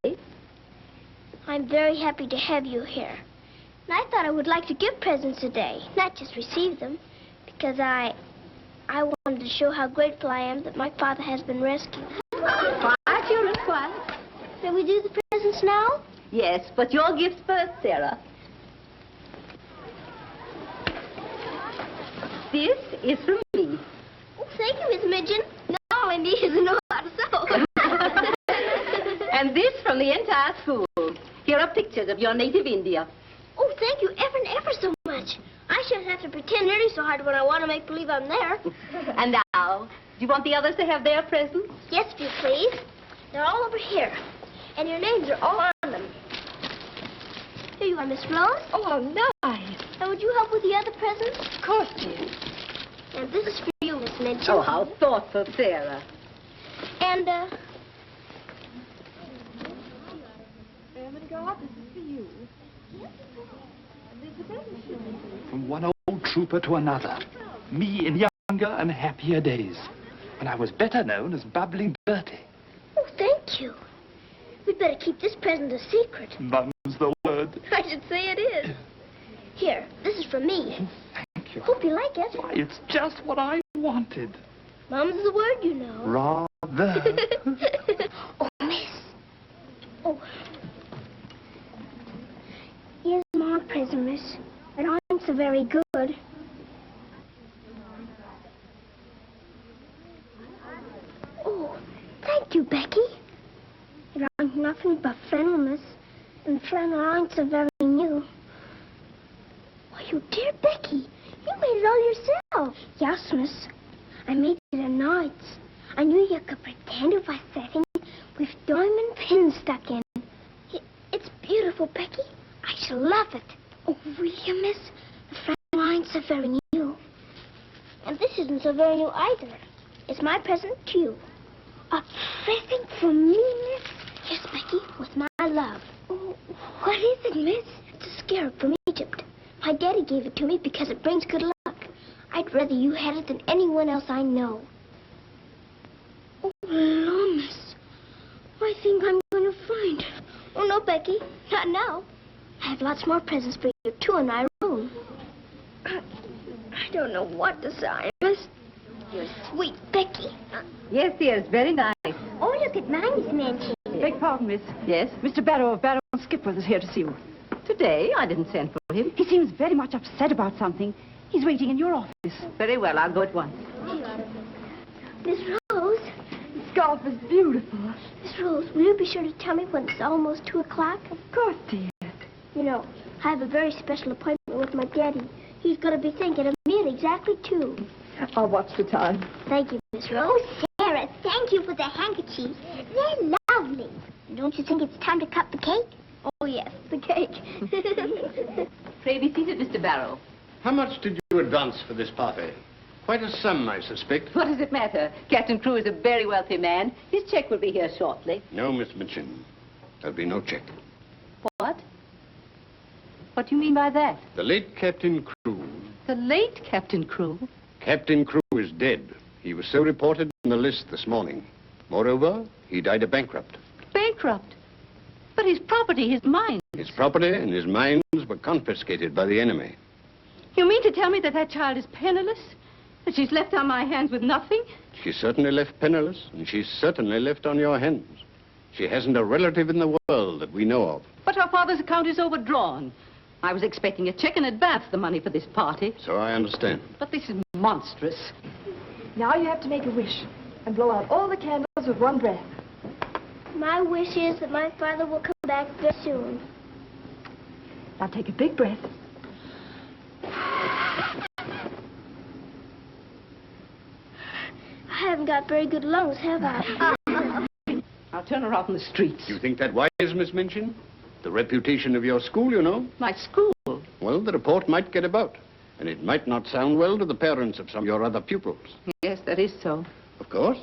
Speaker 1: I'm very happy to have you here. And I thought I would like to give presents today, not just receive them, because I wanted to show how grateful I am that my father has been rescued.
Speaker 4: Quiet, children, quiet.
Speaker 1: Shall we do the presents now?
Speaker 4: Yes, but your gifts first, Sarah. This is from me.
Speaker 1: Oh, thank you, Miss Midgeon. Not only me doesn't know how to sew.
Speaker 4: And this from the entire school. Here are pictures of your native India.
Speaker 1: Oh, thank you ever and ever so much. I shouldn't have to pretend nearly so hard when I want to make believe I'm there.
Speaker 4: And now, do you want the others to have their presents?
Speaker 1: Yes, if you please. They're all over here. And your names are all on them. Here you are, Miss Rose.
Speaker 6: Oh, how nice.
Speaker 1: Now, would you help with the other presents?
Speaker 6: Of course, dear.
Speaker 1: And this is for you, Miss Minchin.
Speaker 4: Oh, how thoughtful, Sarah.
Speaker 1: And,
Speaker 6: Ermengarde, this is for you.
Speaker 3: From one old trooper to another. Me in younger and happier days. When I was better known as Bubbling Bertie.
Speaker 1: oh, thank you. We'd better keep this present a secret.
Speaker 3: Mum's the word.
Speaker 1: I should say it is. Here, this is from me.
Speaker 3: Thank you.
Speaker 1: Hope you like it.
Speaker 3: Why, it's just what I wanted.
Speaker 1: Mum's the word, you know.
Speaker 3: Rather.
Speaker 1: Oh, miss. Oh. Here's my present, miss. It aren't so very good. Oh, thank you, Becky. It aren't nothing but flannel, miss. And flannel aren't so very new. Why, you dear Becky, you made it all yourself. Yes, miss. I made it at nights. I knew you could pretend it was setting with diamond pins stuck in. It's beautiful, Becky. I shall love it. Oh, will you, miss? The flannel aren't so very new. And this isn't so very new either. It's my present to you. A present from me, miss? Yes, Becky, with my love. Oh, what is it, miss? It's a scarab from Egypt. My daddy gave it to me because it brings good luck. I'd rather you had it than anyone else I know. Oh, Lord, miss. I think I'm going to find it. Oh, no, Becky. Not now. I have lots more presents for you, too, in my room. I don't know what to say, miss. You're sweet, Becky.
Speaker 4: Yes, dear, it's very nice.
Speaker 1: Oh, look at mine, Miss Mansion.
Speaker 6: Beg pardon, miss.
Speaker 4: Yes?
Speaker 6: Mr. Barrow of Barrow and Skipworth is here to see you.
Speaker 4: Today, I didn't send for him.
Speaker 6: He seems very much upset about something. He's waiting in your office.
Speaker 4: Very well, I'll go at once.
Speaker 1: Miss Rose.
Speaker 6: The scarf is beautiful.
Speaker 1: Miss Rose, will you be sure to tell me when it's almost 2 o'clock?
Speaker 6: Of course, dear.
Speaker 1: You know, I have a very special appointment with my daddy. He's going to be thinking of me at exactly 2.
Speaker 6: I'll watch the time.
Speaker 1: Thank you, Miss Rose. Oh, Sarah, thank you for the handkerchiefs. They're lovely. Don't you think it's time to cut the cake? Oh, yes, the cake.
Speaker 4: Pray be seated, Mr. Barrow.
Speaker 8: How much did you advance for this party? Quite a sum, I suspect.
Speaker 4: What does it matter? Captain Crewe is a very wealthy man. His check will be here shortly.
Speaker 7: No, Miss Minchin. There'll be no check.
Speaker 4: What? What do you mean by that?
Speaker 7: The late Captain Crewe.
Speaker 4: The late Captain Crewe?
Speaker 7: Captain Crewe is dead. He was so reported on the list this morning. Moreover, he died a bankrupt.
Speaker 4: Bankrupt? But his property, his mine.
Speaker 7: His property and his mines were confiscated by the enemy.
Speaker 4: You mean to tell me that that child is penniless? That she's left on my hands with nothing?
Speaker 7: She's certainly left penniless, and she's certainly left on your hands. She hasn't a relative in the world that we know of.
Speaker 4: But her father's account is overdrawn. I was expecting a check in advance the money for this party.
Speaker 7: So I understand.
Speaker 4: But this is monstrous.
Speaker 5: Now you have to make a wish and blow out all the candles with one breath.
Speaker 1: My wish is that my father will come back very soon.
Speaker 5: Now take a big breath.
Speaker 1: I haven't got very good lungs, have I?
Speaker 4: I'll turn her out in the streets.
Speaker 7: You think that wise, Miss Minchin? The reputation of your school, you know.
Speaker 4: My school?
Speaker 7: Well, the report might get about, and it might not sound well to the parents of some of your other pupils.
Speaker 4: Yes, that is so.
Speaker 7: Of course.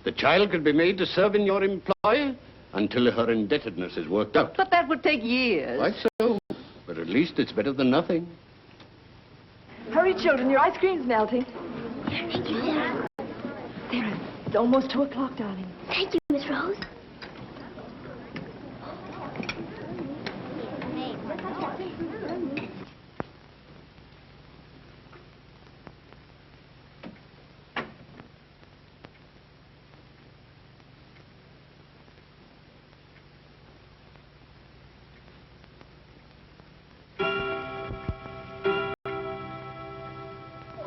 Speaker 7: The child could be made to serve in your employ until her indebtedness is worked out.
Speaker 4: But that would take years.
Speaker 7: Quite so. But at least it's better than nothing.
Speaker 5: Hurry, children, your ice cream's melting.
Speaker 1: Thank you, Sarah.
Speaker 5: Sarah, it's almost 2 o'clock, darling.
Speaker 1: Thank you, Miss Rose.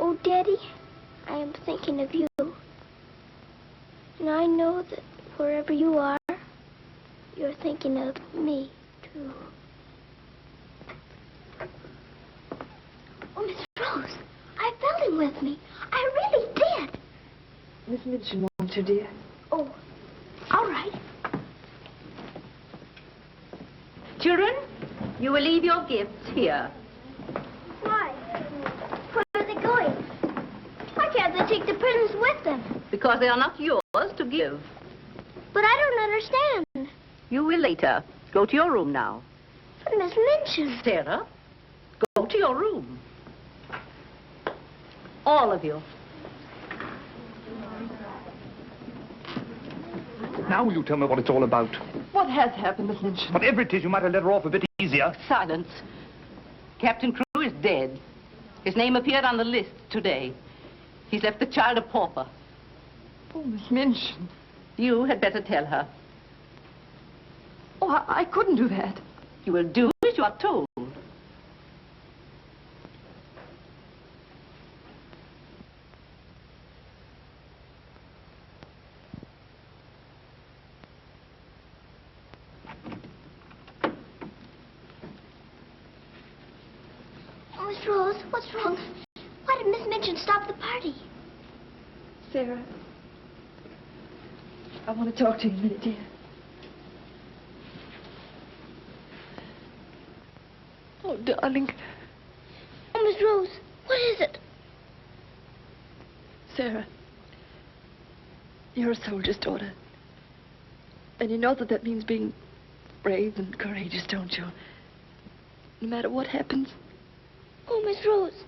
Speaker 1: Oh, Daddy, I am thinking of you. And I know that wherever you are, you're thinking of me, too. Oh, Miss Rose, I felt him with me. I really did.
Speaker 5: Miss Minchin wants you, dear.
Speaker 1: Oh, all right.
Speaker 4: Children, you will leave your gifts here.
Speaker 1: Why? Where are they going? Why can't they take the presents with them?
Speaker 4: Because they are not yours to give.
Speaker 1: But I don't understand.
Speaker 4: You will later. Go to your room now.
Speaker 1: But Miss Minchin.
Speaker 4: Sarah, go to your room. All of you.
Speaker 3: Now will you tell me what it's all about?
Speaker 5: What has happened, Miss Minchin?
Speaker 3: Whatever it is, you might have let her off a bit easier.
Speaker 4: Silence. Captain Crewe is dead. His name appeared on the list today. He's left the child a pauper.
Speaker 5: Oh, Miss Minchin.
Speaker 4: You had better tell her.
Speaker 5: Oh, I couldn't do that.
Speaker 4: You will do as you are told.
Speaker 1: Oh, Miss Rose, what's wrong? Why did Miss Minchin stop the party?
Speaker 5: Sarah, I want to talk to you a minute, dear. Oh, darling.
Speaker 1: Oh, Miss Rose, what is it?
Speaker 5: Sarah, you're a soldier's daughter. And you know that that means being brave and courageous, don't you? No matter what happens.
Speaker 1: Oh, Miss Rose, is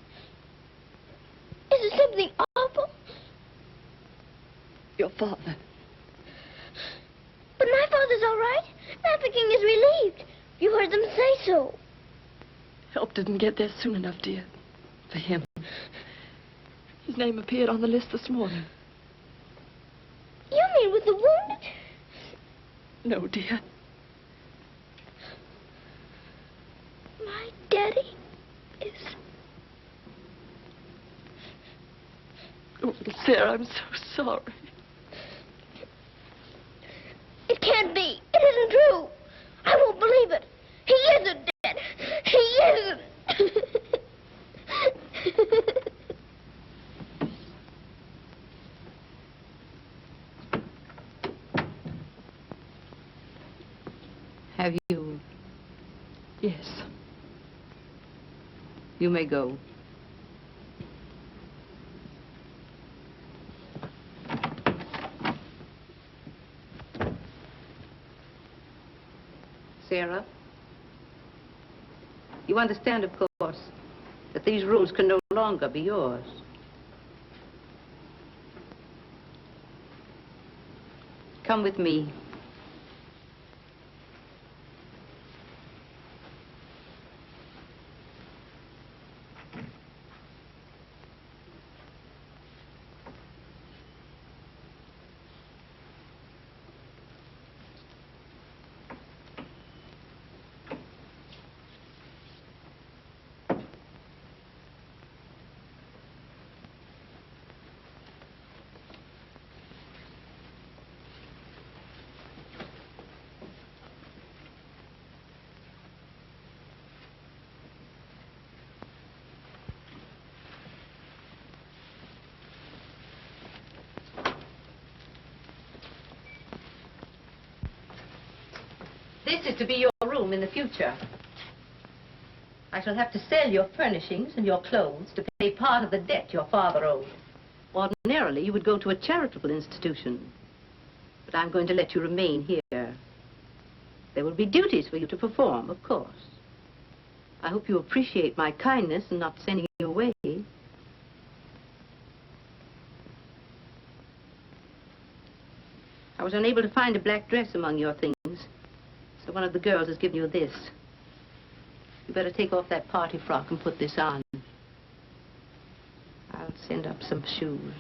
Speaker 1: it something awful?
Speaker 5: Your father.
Speaker 1: But my father's all right. Master King is relieved. You heard them say so.
Speaker 5: Help didn't get there soon enough, dear. For him. His name appeared on the list this morning.
Speaker 1: You mean with the wounded?
Speaker 5: No, dear.
Speaker 1: My daddy is...
Speaker 5: Oh, Sarah, I'm so sorry.
Speaker 1: It can't be. It isn't true. I won't believe it. He isn't dead. He isn't.
Speaker 4: Have you?
Speaker 5: Yes.
Speaker 4: You may go. Sarah, you You understand, of course, that these rooms can no longer be yours. Come with me. This is to be your room in the future. I shall have to sell your furnishings and your clothes to pay part of the debt your father owed. Ordinarily, you would go to a charitable institution. But I'm going to let you remain here. There will be duties for you to perform, of course. I hope you appreciate my kindness in not sending you away. I was unable to find a black dress among your things. So one of the girls has given you this. You better take off that party frock and put this on. I'll send up some shoes.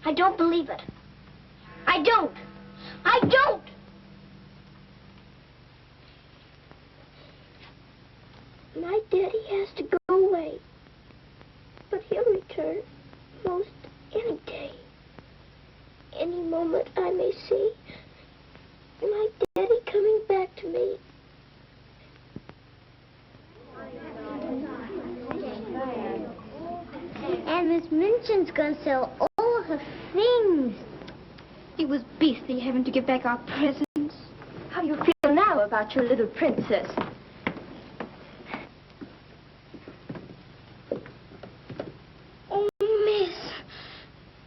Speaker 1: I don't believe it. I don't. I don't! My daddy has to go away. But he'll return most any day. Any moment I may see my daddy coming back to me. And Miss Minchin's gonna sell all her things.
Speaker 6: It was beastly having to give back our presents. How do you feel now about your little princess?
Speaker 1: Oh, Miss,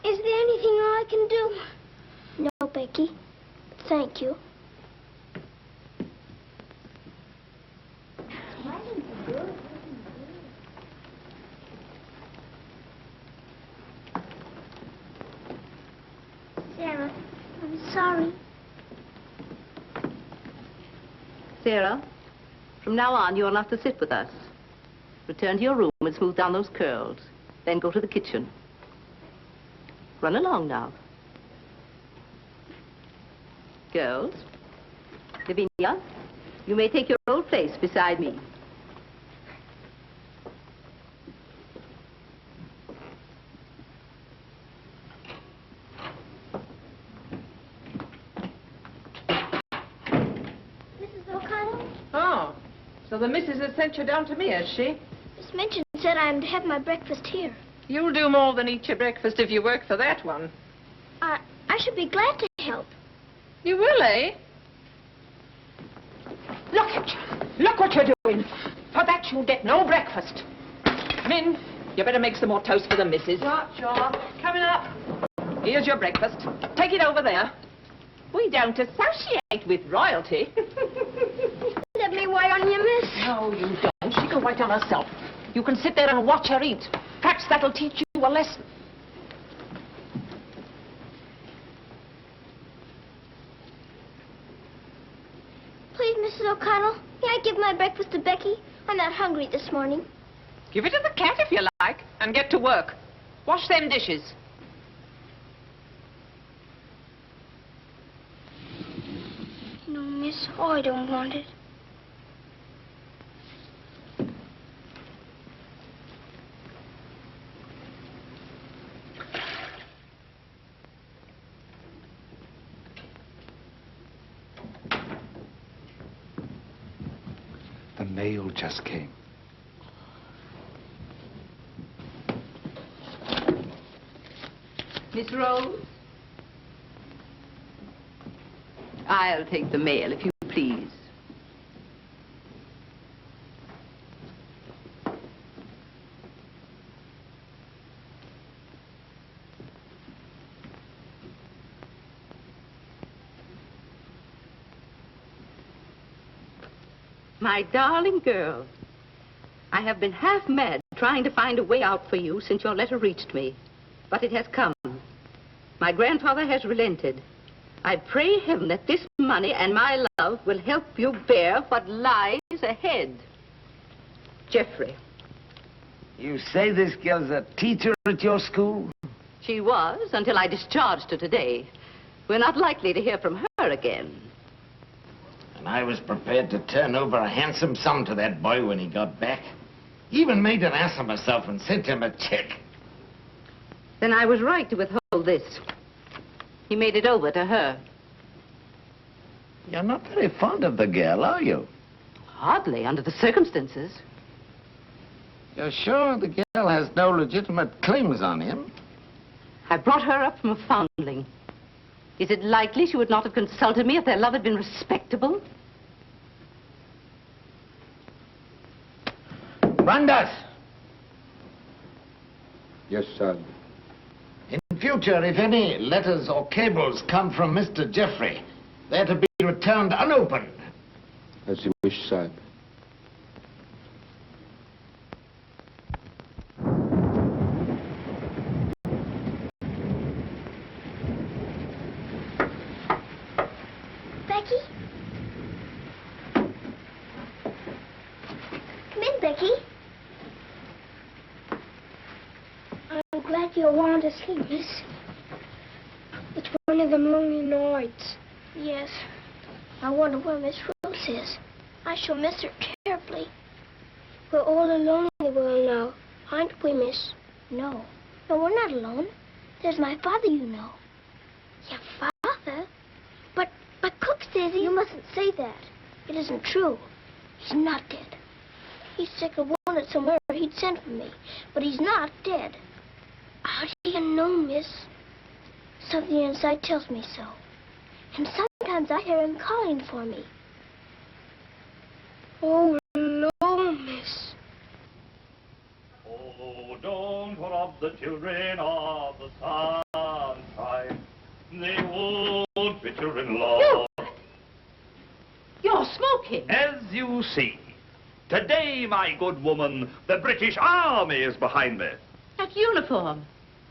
Speaker 1: is there anything I can do? No, Becky. Thank you. Sarah, I'm sorry.
Speaker 4: Sarah, from now on, you'll have to sit with us. Return to your room and smooth down those curls. Then go to the kitchen. Run along now. Girls, Lavinia, you may take your old place beside me.
Speaker 5: So the missus has sent you down to me, has she?
Speaker 1: Miss Minchin said I'm to have my breakfast here.
Speaker 5: You'll do more than eat your breakfast if you work for that one.
Speaker 1: I should be glad to help.
Speaker 5: You will, eh? Look at you. Look what you're doing. For that you'll get no breakfast. Min, you better make some more toast for the missus. Sure. Coming up. Here's your breakfast. Take it over there. We don't associate with royalty.
Speaker 1: Let me wait on you, miss.
Speaker 5: No, you don't. She can wait on herself. You can sit there and watch her eat. Perhaps that'll teach you a lesson.
Speaker 1: Please, Mrs. O'Connell, may I give my breakfast to Becky? I'm not hungry this morning.
Speaker 5: Give it to the cat if you like, and get to work. Wash them dishes.
Speaker 1: No, miss. Oh, I don't want it.
Speaker 3: The mail just came.
Speaker 4: Miss Rose? I'll take the mail, if you please. My darling girl, I have been half mad trying to find a way out for you since your letter reached me. But it has come. My grandfather has relented. I pray heaven that this money and my love will help you bear what lies ahead. Jeffrey.
Speaker 8: You say this girl's a teacher at your school?
Speaker 4: She was, until I discharged her today. We're not likely to hear from her again.
Speaker 8: And I was prepared to turn over a handsome sum to that boy when he got back. Even made an ass of myself and sent him a check.
Speaker 4: Then I was right to withhold this. He made it over to her.
Speaker 8: You're not very fond of the girl, are you?
Speaker 4: Hardly, under the circumstances.
Speaker 8: You're sure the girl has no legitimate claims on him?
Speaker 4: I brought her up from a foundling. Is it likely she would not have consulted me if their love had been respectable?
Speaker 8: Brandas!
Speaker 7: Yes, sir.
Speaker 8: In future, if any letters or cables come from Mr. Jeffrey, they're to be returned unopened.
Speaker 7: As you wish, sir.
Speaker 1: Becky? Come in, Becky. I'm glad you want to sleep, miss. It's one of them lonely nights. Yes. I wonder where Miss Rose is. I shall miss her terribly. We're all alone in the world now, aren't we, miss? No. No, we're not alone. There's my father, you know. Your father? But Cook says you mustn't say that. It isn't true. He's not dead. He's sick or wounded somewhere, or he'd send for me. But he's not dead. How do you know, miss? Something inside tells me so. And sometimes I hear him calling for me. Oh, no, miss.
Speaker 10: Oh, don't rob the children of the sunshine. They won't be children long.
Speaker 4: You're smoking.
Speaker 10: As you see, today, my good woman, the British Army is behind me.
Speaker 4: That uniform.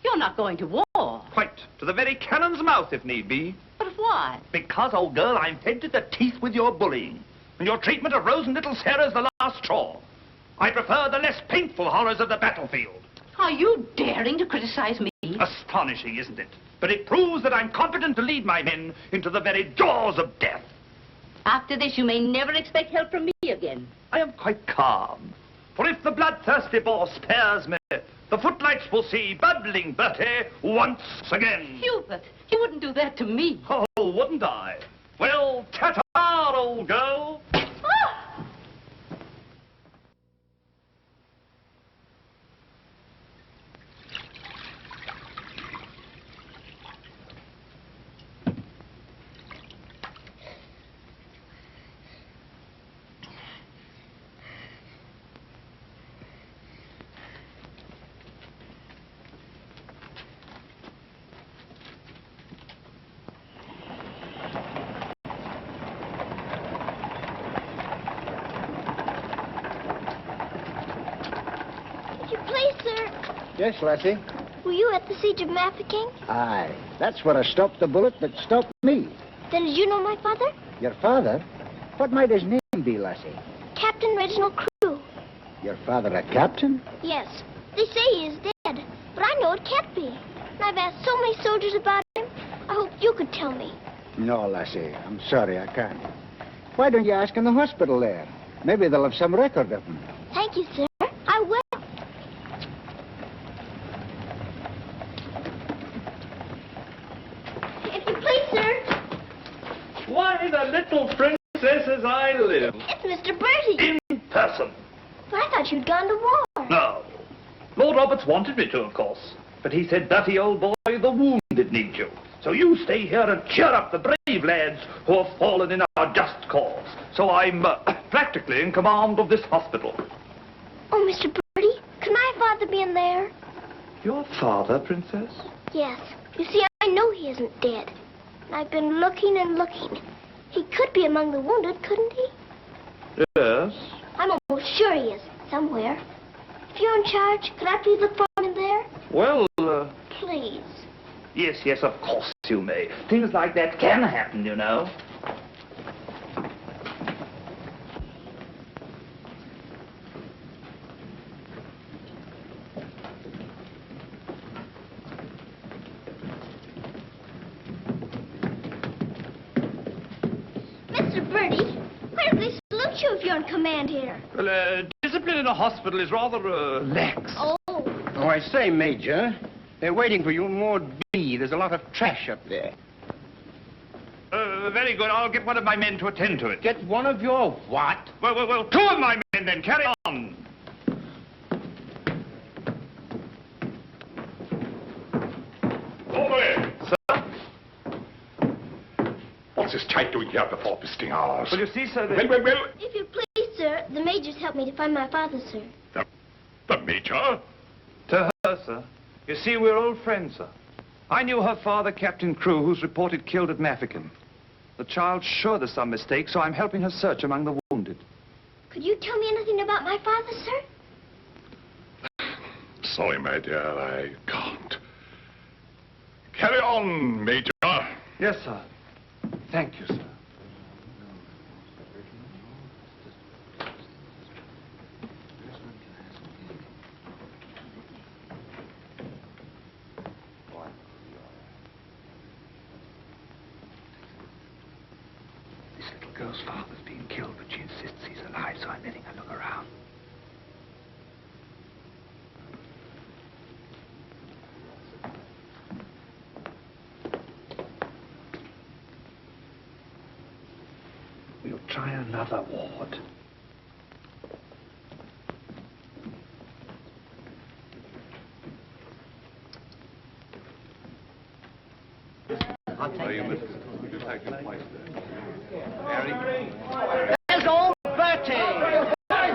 Speaker 4: You're not going to war.
Speaker 10: Quite, to the very cannon's mouth, if need be.
Speaker 4: But why?
Speaker 10: Because, old girl, I'm fed to the teeth with your bullying. And your treatment of Rose and little Sarah's the last straw. I prefer the less painful horrors of the battlefield.
Speaker 4: Are you daring to criticize me?
Speaker 10: Astonishing, isn't it? But it proves that I'm competent to lead my men into the very jaws of death.
Speaker 4: After this, you may never expect help from me again.
Speaker 10: I am quite calm. For if the bloodthirsty boar spares me, the footlights will see bubbling Bertie once again.
Speaker 4: Hubert, you wouldn't do that to me.
Speaker 10: Oh, wouldn't I? Well, ta-ta, old girl.
Speaker 4: Ah!
Speaker 9: Yes, lassie?
Speaker 1: Were you at the siege of Mafeking?
Speaker 9: Aye. That's where I stopped the bullet that stopped me.
Speaker 1: Then did you know my father?
Speaker 9: Your father? What might his name be, lassie?
Speaker 1: Captain Reginald Crewe.
Speaker 9: Your father a captain?
Speaker 1: Yes. They say he is dead, but I know it can't be. And I've asked so many soldiers about him. I hope you could tell me.
Speaker 9: No, lassie. I'm sorry, I can't. Why don't you ask in the hospital there? Maybe they'll have some record of him.
Speaker 1: Thank you, sir. I will. If you please, sir.
Speaker 10: Why, the little princess as I live.
Speaker 1: It's Mr. Bertie.
Speaker 10: In person.
Speaker 1: But I thought you'd gone to war.
Speaker 10: No. Lord Roberts wanted me to, of course. But he said, "Dirty old boy, the wounded need you. So you stay here and cheer up the brave lads who have fallen in our just cause. So I'm practically in command of this hospital."
Speaker 1: Oh, Mr. Birdie, can my father be in there?
Speaker 10: Your father, Princess?
Speaker 1: Yes. You see, I know he isn't dead. And I've been looking and looking. He could be among the wounded, couldn't he?
Speaker 10: Yes.
Speaker 1: I'm almost sure he is, somewhere. If you're in charge, could I please look for him in there?
Speaker 10: Well,
Speaker 1: Please.
Speaker 10: yes, of course you may. Things like that can happen, you know.
Speaker 1: Mr. Birdie, where do they salute you if you're in command here?
Speaker 10: Well, discipline in a hospital is rather, lax.
Speaker 1: Oh.
Speaker 9: Oh, I say, Major, they're waiting for you in Ward B. There's a lot of trash up there.
Speaker 10: Very good. I'll get one of my men to attend to it.
Speaker 9: Get one of your what?
Speaker 10: Well, two of my men then. Carry on.
Speaker 11: Over there.
Speaker 10: Sir?
Speaker 11: What's this type doing here before visiting hours?
Speaker 10: Well, you see, sir,
Speaker 11: Well.
Speaker 1: If you please, sir, the major's helped me to find my father, sir.
Speaker 11: The Major?
Speaker 10: To her, sir. You see, we're old friends, sir. I knew her father, Captain Crewe, who's reported killed at Mafeking. The child's sure there's some mistake, so I'm helping her search among the wounded.
Speaker 1: Could you tell me anything about my father, sir?
Speaker 11: Sorry, my dear, I can't. Carry on, Major.
Speaker 10: Yes, sir. Thank you, sir.
Speaker 3: Girl's father's being killed, but she insists he's alive, so I'm letting her look around. We'll try another ward.
Speaker 10: There's old Bertie!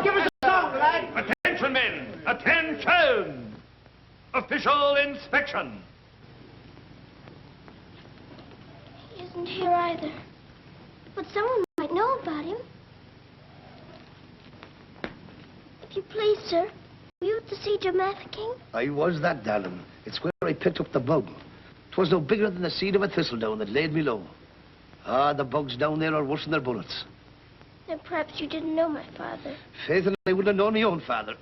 Speaker 10: Give us a song, lad! Attention, men! Attention! Official inspection!
Speaker 1: He isn't here either. But someone might know about him. If you please, sir, were you at the siege of Mafeking?
Speaker 12: I was that, darling. It's where I picked up the bug. 'Twas no bigger than the seed of a thistledown that laid me low. Ah, the bugs down there are worse than their bullets.
Speaker 1: Then perhaps you didn't know my father.
Speaker 12: Faith, and I wouldn't have known my own father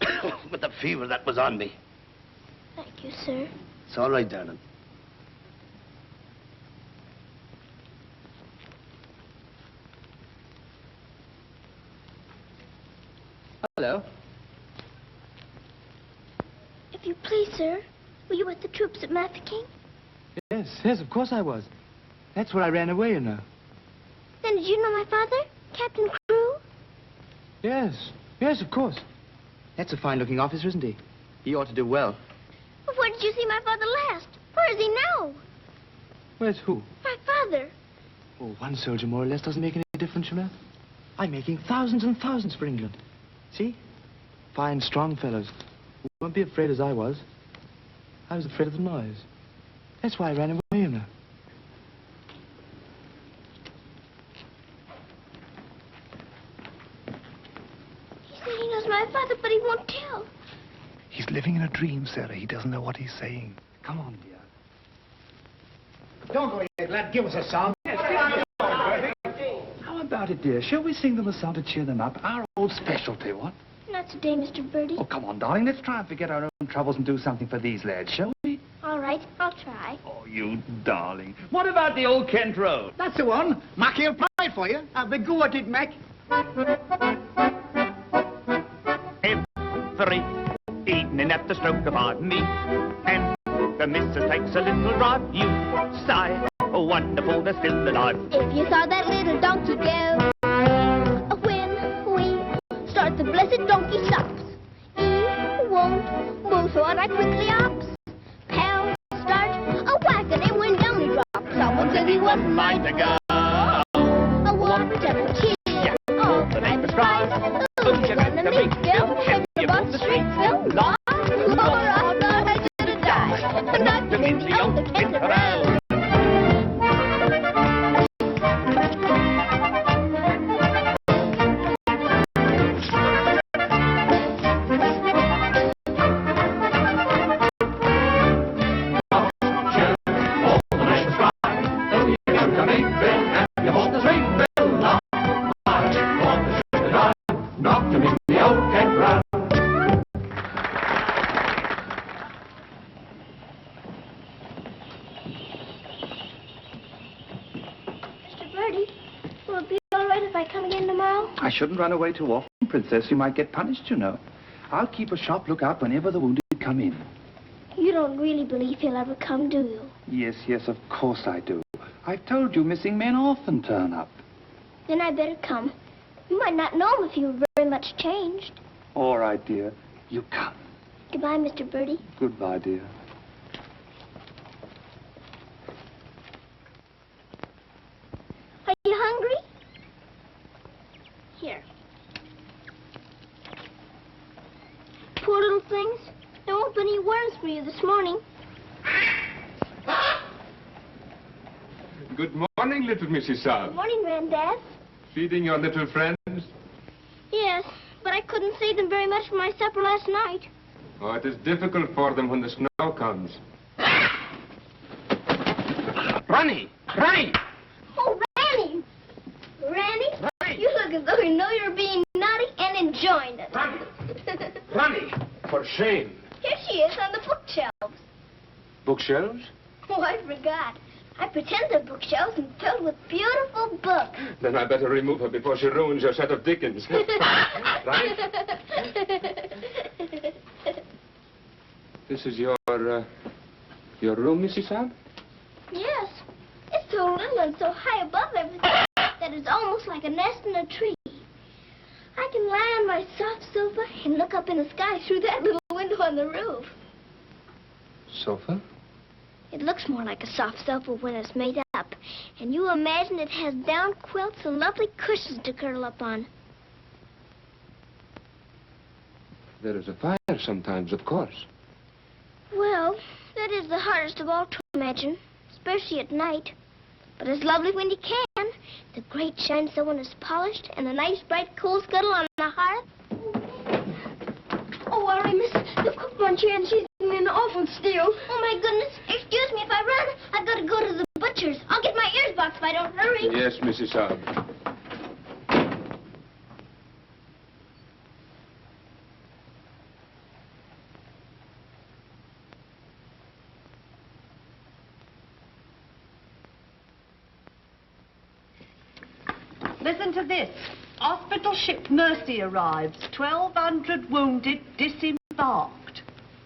Speaker 12: with the fever that was on me.
Speaker 1: Thank you, sir.
Speaker 12: It's all right, darling.
Speaker 5: Hello.
Speaker 1: If you please, sir, were you with the troops at Mafeking?
Speaker 13: Yes, of course I was. That's where I ran away, you know.
Speaker 1: Then did you know my father, Captain Crewe?
Speaker 13: Yes, of course. That's a fine-looking officer, isn't he? He ought to do well.
Speaker 1: But where did you see my father last? Where is he now?
Speaker 13: Where's who?
Speaker 1: My father.
Speaker 13: Oh, one soldier more or less doesn't make any difference, you know. I'm making thousands and thousands for England. See? Fine, strong fellows. You won't be afraid as I was. I was afraid of the noise. That's why I ran away, you know.
Speaker 1: He said he knows my father, but he won't tell.
Speaker 3: He's living in a dream, Sarah. He doesn't know what he's saying. Come on, dear.
Speaker 9: Don't go yet, lad. Give us a song.
Speaker 3: How about it, dear? Shall we sing them a song to cheer them up? Our old specialty, what?
Speaker 1: Not today, Mr. Birdie.
Speaker 3: Oh, come on, darling. Let's try and forget our own troubles and do something for these lads, shall we?
Speaker 1: All right, I'll try.
Speaker 10: Oh, you darling. What about the old Kent Road?
Speaker 9: That's the one. Mac, he'll play it for you. Have a go at it, Mac.
Speaker 10: Every evening at the stroke of our knee, and the missus takes a little drive, you sigh, oh, wonderful, they're still alive.
Speaker 1: If you saw that little donkey go, when we start the blessed donkey stops, he won't move so I quickly ops. Pal knocking the older kids around.
Speaker 3: I shouldn't run away too often, Princess. You might get punished, you know. I'll keep a sharp lookout whenever the wounded come in.
Speaker 1: You don't really believe he'll ever come, do you?
Speaker 3: Yes, yes, of course I do. I've told you missing men often turn up.
Speaker 1: Then I better come. You might not know him if you were very much changed.
Speaker 3: All right, dear. You come.
Speaker 1: Goodbye, Mr. Birdie.
Speaker 3: Goodbye, dear.
Speaker 1: Are you hungry? Here. Poor little things. There won't be any worms for you this morning.
Speaker 7: Good morning, little Mrs. Saab.
Speaker 1: Good morning, Granddad.
Speaker 7: Feeding your little friends?
Speaker 1: Yes, but I couldn't save them very much for my supper last night.
Speaker 7: Oh, it is difficult for them when the snow comes. Ronnie! Ronnie!
Speaker 1: Oh, Ranny! Ranny, you look as though you know you're being naughty and enjoying it.
Speaker 7: Ronnie! For shame.
Speaker 1: Here she is on the bookshelves.
Speaker 7: Bookshelves?
Speaker 1: Oh, I forgot. I pretend they're bookshelves and filled with beautiful books.
Speaker 7: Then I better remove her before she ruins your set of Dickens. Right? This is your room, Mrs. Saab?
Speaker 1: Yes. It's so little and so high above everything that it's almost like a nest in a tree. I can lie on my soft sofa and look up in the sky through that little window on the roof.
Speaker 7: Sofa?
Speaker 1: It looks more like a soft sofa when it's made up. And you imagine it has down quilts and lovely cushions to curl up on.
Speaker 7: There is a fire sometimes, of course.
Speaker 1: Well, that is the hardest of all to imagine, especially at night. But it's lovely when you can. The grate shines so when it's polished, and a nice bright coal scuttle on the hearth. Oh, worry, miss. The cook wants you and she's in the oven still. Oh, my goodness. Excuse me if I run. I've got to go to the butcher's. I'll get my ears boxed if I don't hurry.
Speaker 7: Yes, Mrs. Saab.
Speaker 4: Listen to this. Hospital ship Mercy arrives. 1,200 wounded disembarked.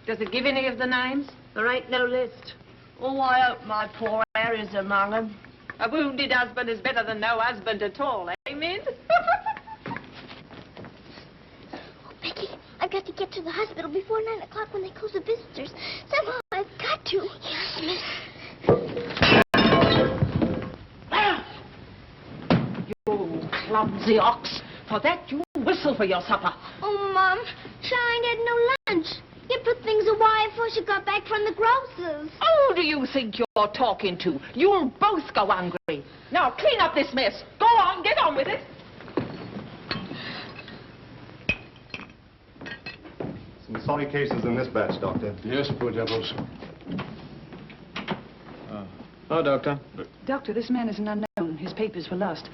Speaker 5: Does it give any of the names?
Speaker 4: There ain't no list. Oh, I hope my poor Harry's among them.
Speaker 5: A wounded husband is better than no husband at all, amen?
Speaker 1: Becky, I've got to get to the hospital before 9 o'clock when they close the visitors. Somehow I've got to. Yes, miss.
Speaker 5: You clumsy ox. For that, you whistle for your supper.
Speaker 1: Oh, Mom, Shine had no lunch. You put things away before she got back from the grocer's.
Speaker 5: Who do you think you're talking to? You'll both go hungry. Now, clean up this mess. Go on, get on with it.
Speaker 2: Some sorry cases in this batch, Doctor.
Speaker 7: Yes, poor devils.
Speaker 2: Oh, Doctor.
Speaker 14: Doctor, this man is an unknown. His papers were lost.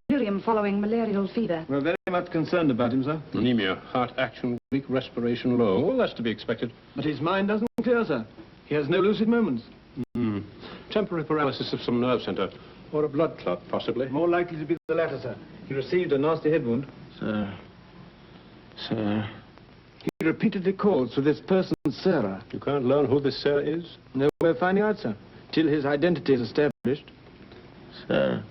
Speaker 14: Delirium following malarial fever.
Speaker 2: We're very much concerned about him, sir.
Speaker 7: Anemia, heart action weak, respiration low. Well, that's to be expected.
Speaker 2: But his mind doesn't clear, sir. He has no lucid moments.
Speaker 7: Temporary paralysis of some nerve center. Or a blood clot, possibly.
Speaker 2: More likely to be the latter, sir. He received a nasty head wound.
Speaker 7: Sir.
Speaker 2: He repeatedly calls for this person, Sara.
Speaker 7: You can't learn who this Sara is?
Speaker 2: No way of finding out, sir. Till his identity is established.
Speaker 8: Sir.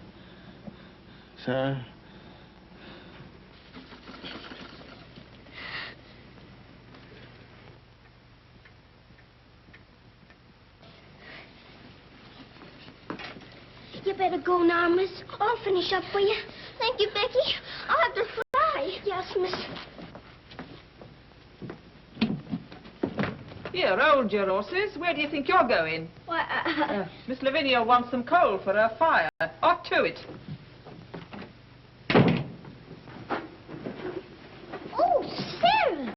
Speaker 1: You better go now, miss. I'll finish up for you. Thank you, Becky. I'll have to fly. Yes, miss.
Speaker 5: Here, hold your horses. Where do you think you're going?
Speaker 1: Why,
Speaker 5: Miss Lavinia wants some coal for her fire. Off to it.
Speaker 1: Oh, Sarah,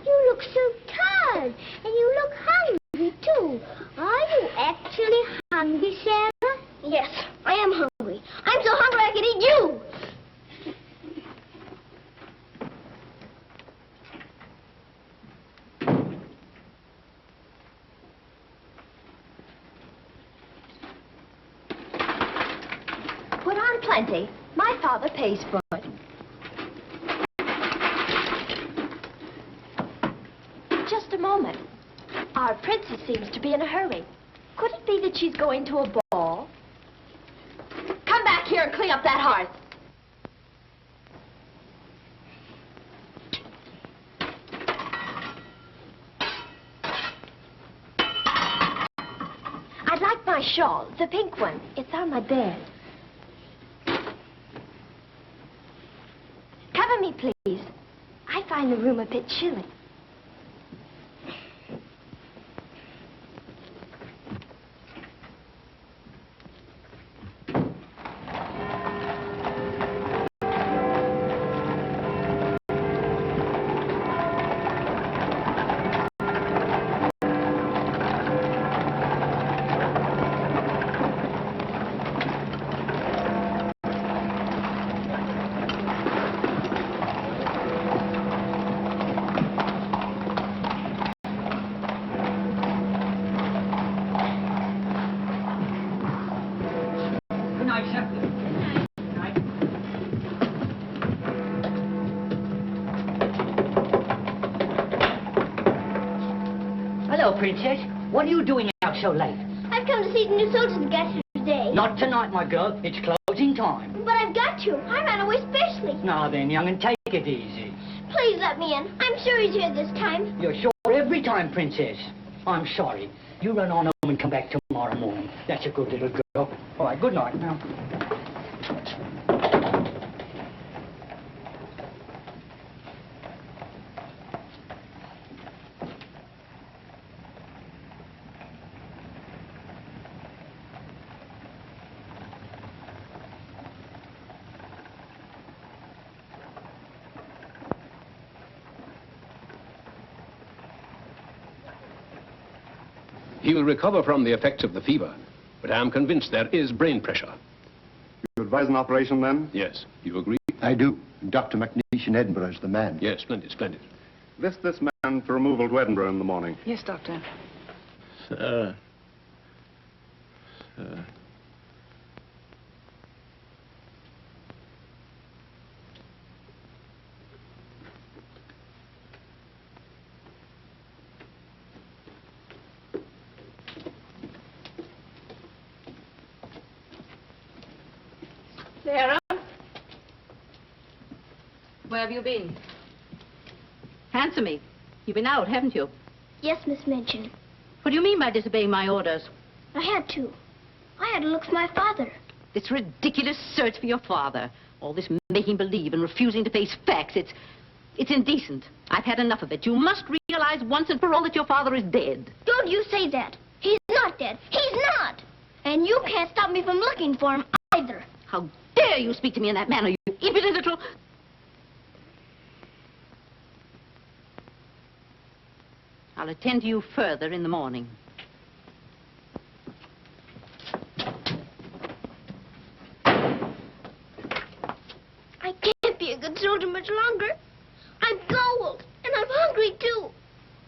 Speaker 1: you look so tired, and you look hungry, too. Are you actually hungry, Sarah? Yes, I am hungry. I'm so hungry I could eat you.
Speaker 6: Put on plenty. My father pays for it. Just a moment. Our princess seems to be in a hurry. Could it be that she's going to a ball? Come back here and clean up that hearth. I'd like my shawl, the pink one. It's on my bed. Cover me, please. I find the room a bit chilly.
Speaker 15: Hello, Princess. What are you doing out so late?
Speaker 1: I've come to see the new soldiers we got here today.
Speaker 15: Not tonight, my girl. It's closing time.
Speaker 1: But I've got to. I ran away specially.
Speaker 15: Now then, young, and take it easy.
Speaker 1: Please let me in. I'm sure he's here this time.
Speaker 15: You're sure every time, Princess. I'm sorry. You run on home and come back tomorrow morning. That's a good little girl. All right, good night now.
Speaker 7: He will recover from the effects of the fever, but I am convinced there is brain pressure.
Speaker 16: You advise an operation, then?
Speaker 7: Yes. You agree?
Speaker 9: I do. Dr. McNeish in Edinburgh is the man.
Speaker 7: Yes, splendid, splendid.
Speaker 16: List this man for removal to Edinburgh in the morning.
Speaker 14: Yes, Doctor.
Speaker 7: Sir.
Speaker 4: Sarah? Where have you been? Answer me. You've been out, haven't you?
Speaker 1: Yes, Miss Minchin.
Speaker 4: What do you mean by disobeying my orders?
Speaker 1: I had to. I had to look for my father.
Speaker 4: This ridiculous search for your father. All this making believe and refusing to face facts. It's indecent. I've had enough of it. You must realize once and for all that your father is dead.
Speaker 1: Don't you say that. He's not dead. He's not. And you can't stop me from looking for him either.
Speaker 4: How dare you speak to me in that manner, you impudent little... I'll attend to you further in the morning.
Speaker 1: I can't be a good soldier much longer. I'm cold, and I'm hungry, too.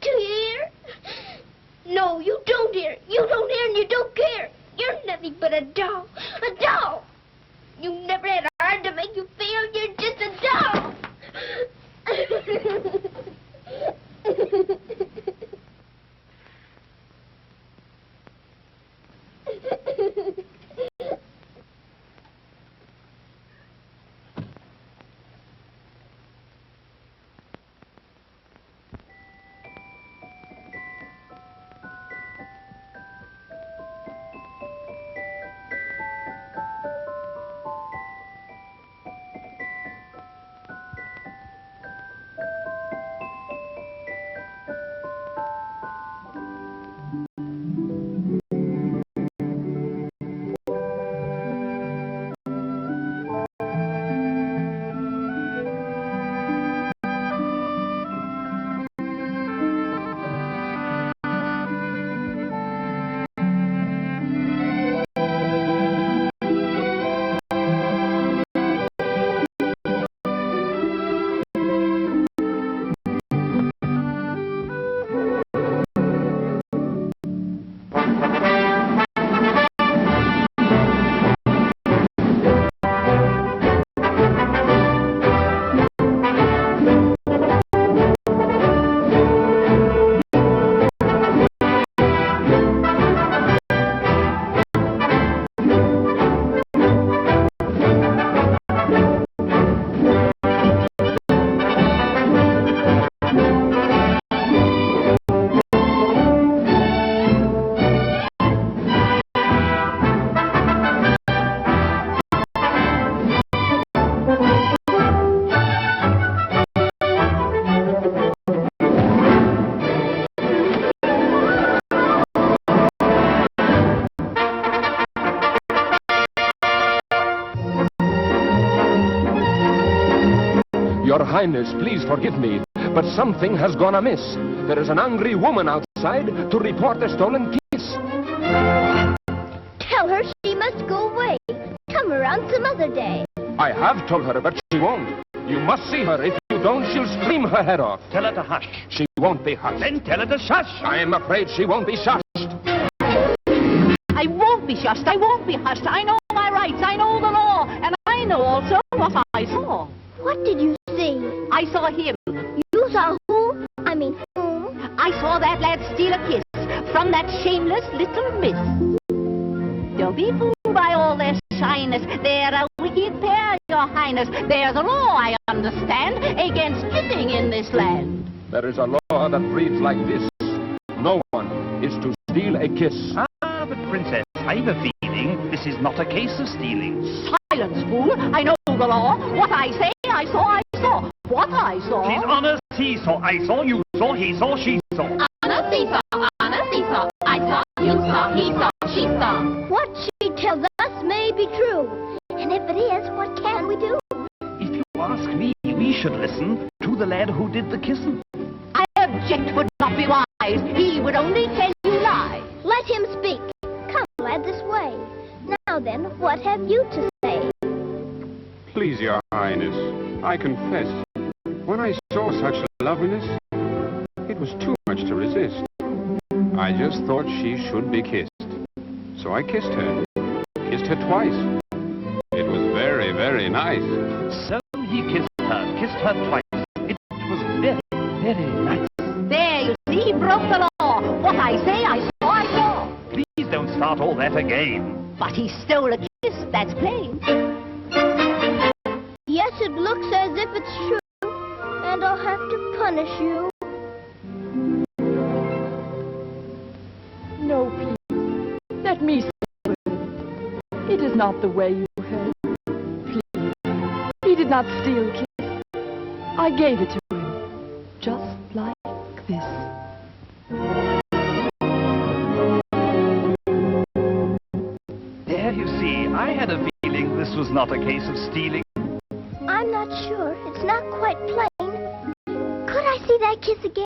Speaker 1: Do you hear? No, you don't hear. You don't hear and you don't care. You're nothing but a doll. A doll. You never had a heart to make you feel. You're just a doll.
Speaker 7: Your Highness, please forgive me, but something has gone amiss. There is an angry woman outside to report a stolen kiss.
Speaker 1: Tell her she must go away. Come around some other day.
Speaker 7: I have told her, but she won't. You must see her. If you don't, she'll scream her head off.
Speaker 10: Tell her to hush.
Speaker 7: She won't be hushed.
Speaker 10: Then tell her to shush.
Speaker 7: I am afraid she won't be shushed.
Speaker 4: I won't be shushed. I won't be hushed. I know my rights. I know the law. And I know also what I saw.
Speaker 1: What did you see?
Speaker 4: I saw him.
Speaker 1: You saw who? I mean whom?
Speaker 4: I saw that lad steal a kiss from that shameless little miss. Don't be fooled by all their shyness. They're a wicked pair, Your Highness. There's a law, I understand, against kissing in this land.
Speaker 7: There is a law that reads like this. No one is to steal a kiss.
Speaker 10: Ah, but Princess, I've a feeling this is not a case of stealing.
Speaker 4: Silence, fool. I know the law. What I say, I saw, I saw. What I saw...
Speaker 10: Please, honor, he saw, I saw, you saw, he saw, she saw.
Speaker 6: Honor, seesaw, honor, seesaw. I saw, you saw, he saw, she saw.
Speaker 1: What she tells us may be true. And if it is, what can we do?
Speaker 10: If you ask me, we should listen to the lad who did the kissing.
Speaker 4: I object would not be wise. He would only tell you lies.
Speaker 1: Let him speak. Come, lad, this way. Now then, what have you to say?
Speaker 7: Please, Your Highness, I confess, when I saw such loveliness, it was too much to resist. I just thought she should be kissed. So I kissed her. Kissed her twice. It was very, very nice.
Speaker 10: So he kissed her twice. It was very, very nice.
Speaker 4: There, you see, he broke the law. What I say, I saw, I saw.
Speaker 10: Please don't start all that again.
Speaker 4: But he stole a kiss, that's plain.
Speaker 1: Yes, it looks as if it's true. And I'll have to punish you.
Speaker 14: No, please. Let me say it. It is not the way you heard. Please. He did not steal kiss. I gave it to him. Just like this.
Speaker 10: There, you see, I had a feeling this was not a case of stealing.
Speaker 1: I'm not sure. It's not quite plain. Could I see that kiss again?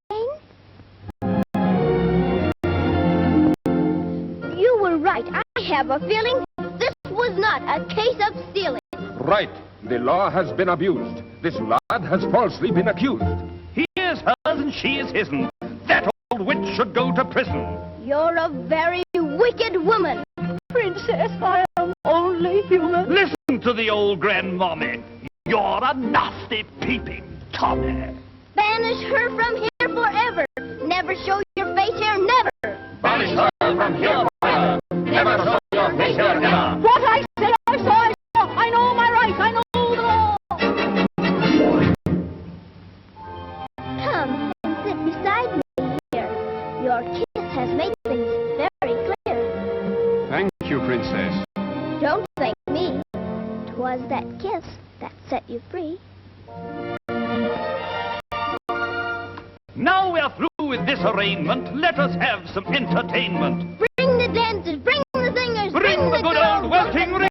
Speaker 1: You were right. I have a feeling this was not a case of stealing.
Speaker 7: Right. The law has been abused. This lad has falsely been accused.
Speaker 10: He is hers and she is his'n. That old witch should go to prison.
Speaker 1: You're a very wicked woman.
Speaker 4: Princess, I am only human.
Speaker 10: Listen to the old grandmommy. You're a nasty peeping Tommy.
Speaker 1: Banish her from here forever. Never show your face here, never.
Speaker 8: Banish her from here forever. Never show your face here, never.
Speaker 4: What I said, I saw, I saw. I know my rights, I know the law.
Speaker 1: Come and sit beside me here. Your kiss has made things very clear.
Speaker 7: Thank you, Princess.
Speaker 1: Don't thank me. 'Twas that kiss that set you free.
Speaker 10: Now we're through with this arraignment. Let us have some entertainment.
Speaker 1: Bring the dancers, bring the singers,
Speaker 10: Bring the good old welting ringers.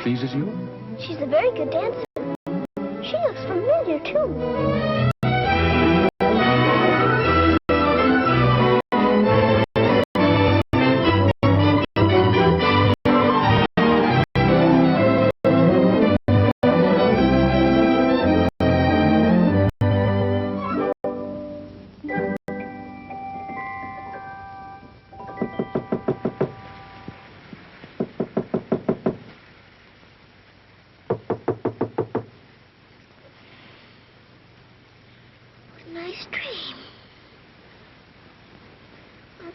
Speaker 7: pleases you?
Speaker 1: She's a very good dancer. She looks familiar, too.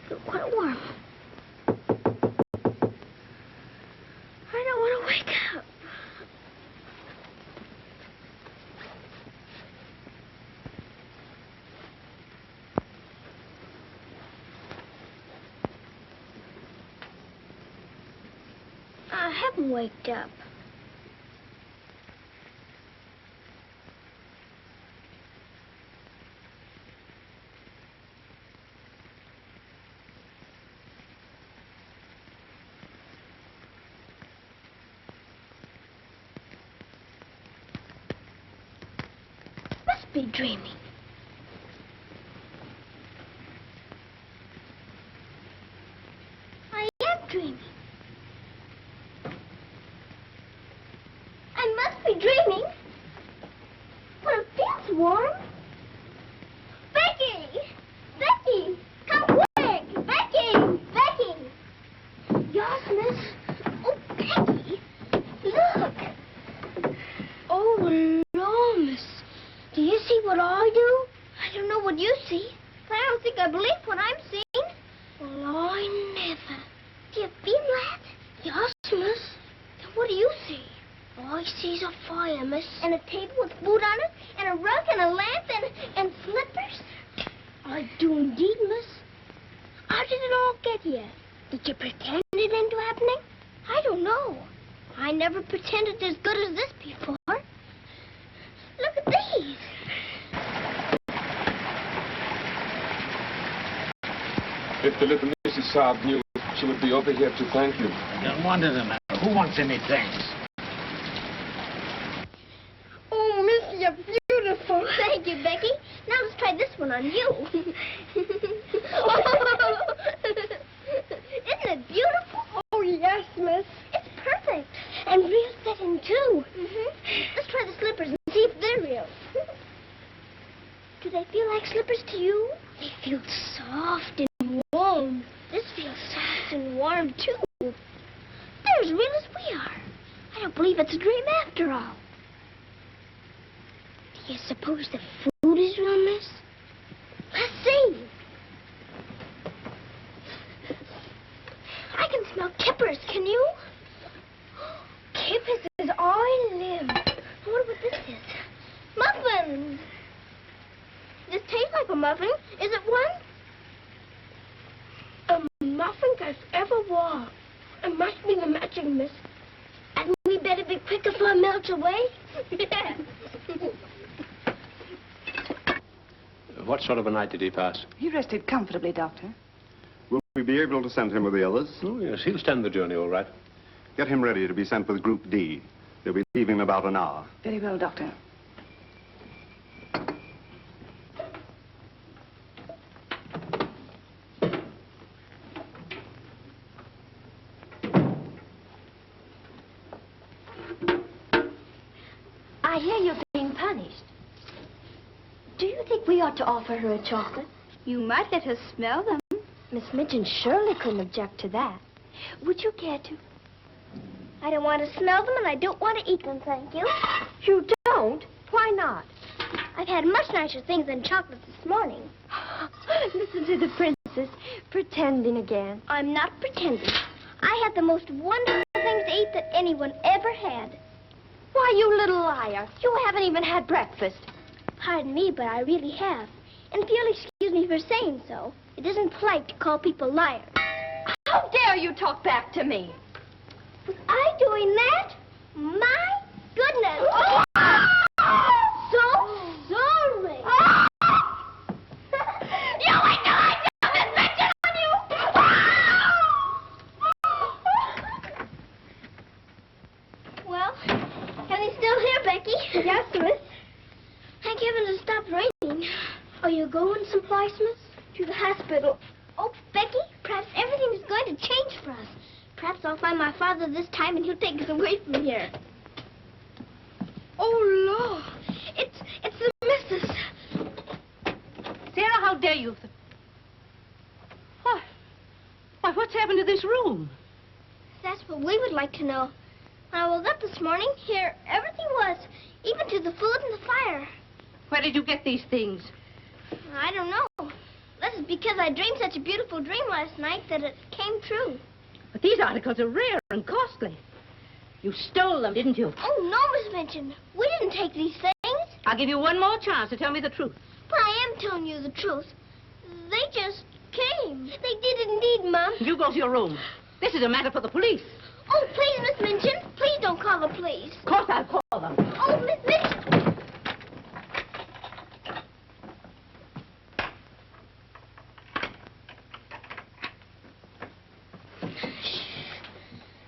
Speaker 1: feel quite warm. I don't want to wake up. I haven't waked up. Must be dreaming. I am dreaming. I must be dreaming. But it feels warm. Becky! Becky! Come quick! Becky! Becky! Yes, miss? Oh, Becky! Look! Oh, no, miss. Do you see what I do? I don't know what you see. But I don't think I believe what I'm seeing. Well, I never. Do you feel that? Yes, miss. Then what do you see? All I see's a fire, miss. And a table with food on it, and a rug, and a lamp, and slippers. I do indeed, miss. How did it all get here? Did you pretend it into happening? I don't know. I never pretended as good as this before. Look at these.
Speaker 7: If the little Mrs. Saab knew, she would be over here to thank you.
Speaker 8: No wonder the matter. Who wants any thanks?
Speaker 1: Oh, miss, you're beautiful. Thank you, Becky. Now let's try this one on you. Isn't it beautiful? Oh, yes, miss. It's perfect. And real fitting, too. Let's try the slippers and see if they're real. Do they feel like slippers to you? They feel soft and warm. This feels soft and warm, too. They're as real as we are. I don't believe it's a dream after all. Do you suppose the food is real, miss? Let's see. I can smell kippers, can you? Kippers is all I live. I wonder what this is. Muffins. This tastes like a muffin. Is it one? A muffin as ever was. It must be the magic, miss. And we better be quick before it melts away. Yeah.
Speaker 7: What sort of a night did he pass?
Speaker 4: He rested comfortably, Doctor.
Speaker 16: Will we be able to send him with the others?
Speaker 7: Oh, yes, he'll stand the journey all right.
Speaker 16: Get him ready to be sent with Group D. They'll be leaving in about an hour.
Speaker 4: Very well, Doctor.
Speaker 6: I hear you're being punished. Do you think we ought to offer her a chocolate?
Speaker 1: You might let her smell them.
Speaker 6: Miss Midgeon surely couldn't object to that. Would you care to?
Speaker 1: I don't want to smell them, and I don't want to eat them, thank you.
Speaker 6: You don't? Why not?
Speaker 1: I've had much nicer things than chocolate this morning.
Speaker 6: Listen to the princess, pretending again.
Speaker 1: I'm not pretending. I had the most wonderful things to eat that anyone ever had.
Speaker 6: Why, you little liar. You haven't even had breakfast.
Speaker 1: Pardon me, but I really have. And if you'll excuse me for saying so, it isn't polite to call people liars.
Speaker 6: How dare you talk back to me?
Speaker 1: Was I doing that? My goodness. So sorry.
Speaker 6: You ain't I got this bitch on you!
Speaker 1: Well, can he still hear, Becky? Yes, miss. Thank heaven it stopped raining. Are you going someplace, miss? To the hospital. Oh, Becky, perhaps everything is going to change for us. Perhaps I'll find my father this time and he'll take us away from here. Oh, Lord. It's the missus.
Speaker 4: Sarah, how dare you? Why, what's happened to this room?
Speaker 1: That's what we would like to know. When I woke up this morning, here everything was, even to the food and the fire.
Speaker 4: Where did you get these things?
Speaker 1: I don't know. Let's because I dreamed such a beautiful dream last night that it came true.
Speaker 4: But these articles are rare and costly. You stole them, didn't you?
Speaker 1: Oh, no, Miss Minchin. We didn't take these things.
Speaker 4: I'll give you one more chance to tell me the truth.
Speaker 1: But I am telling you the truth. They just came. They did indeed, Mom.
Speaker 4: You go to your room. This is a matter for the police.
Speaker 1: Oh, please, Miss Minchin. Please don't call the police.
Speaker 4: Of course I'll call them.
Speaker 1: Oh, Miss Minchin.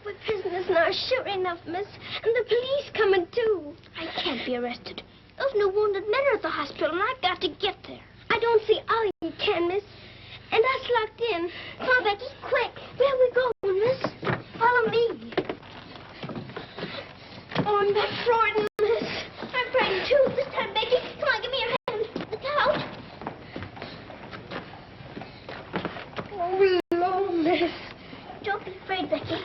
Speaker 1: We're prisoners now, sure enough, miss. And the police coming, too. I can't be arrested. Those new wounded men are at the hospital, and I've got to get there. I don't see how you can, miss. And us locked in. Come on, Becky, quick. Where are we going, miss? Follow me. Oh, I'm not frightened, miss. I'm frightened, too. This time, Becky. Come on, give me your hand. Look out. Oh, no, miss. Don't be afraid, Becky.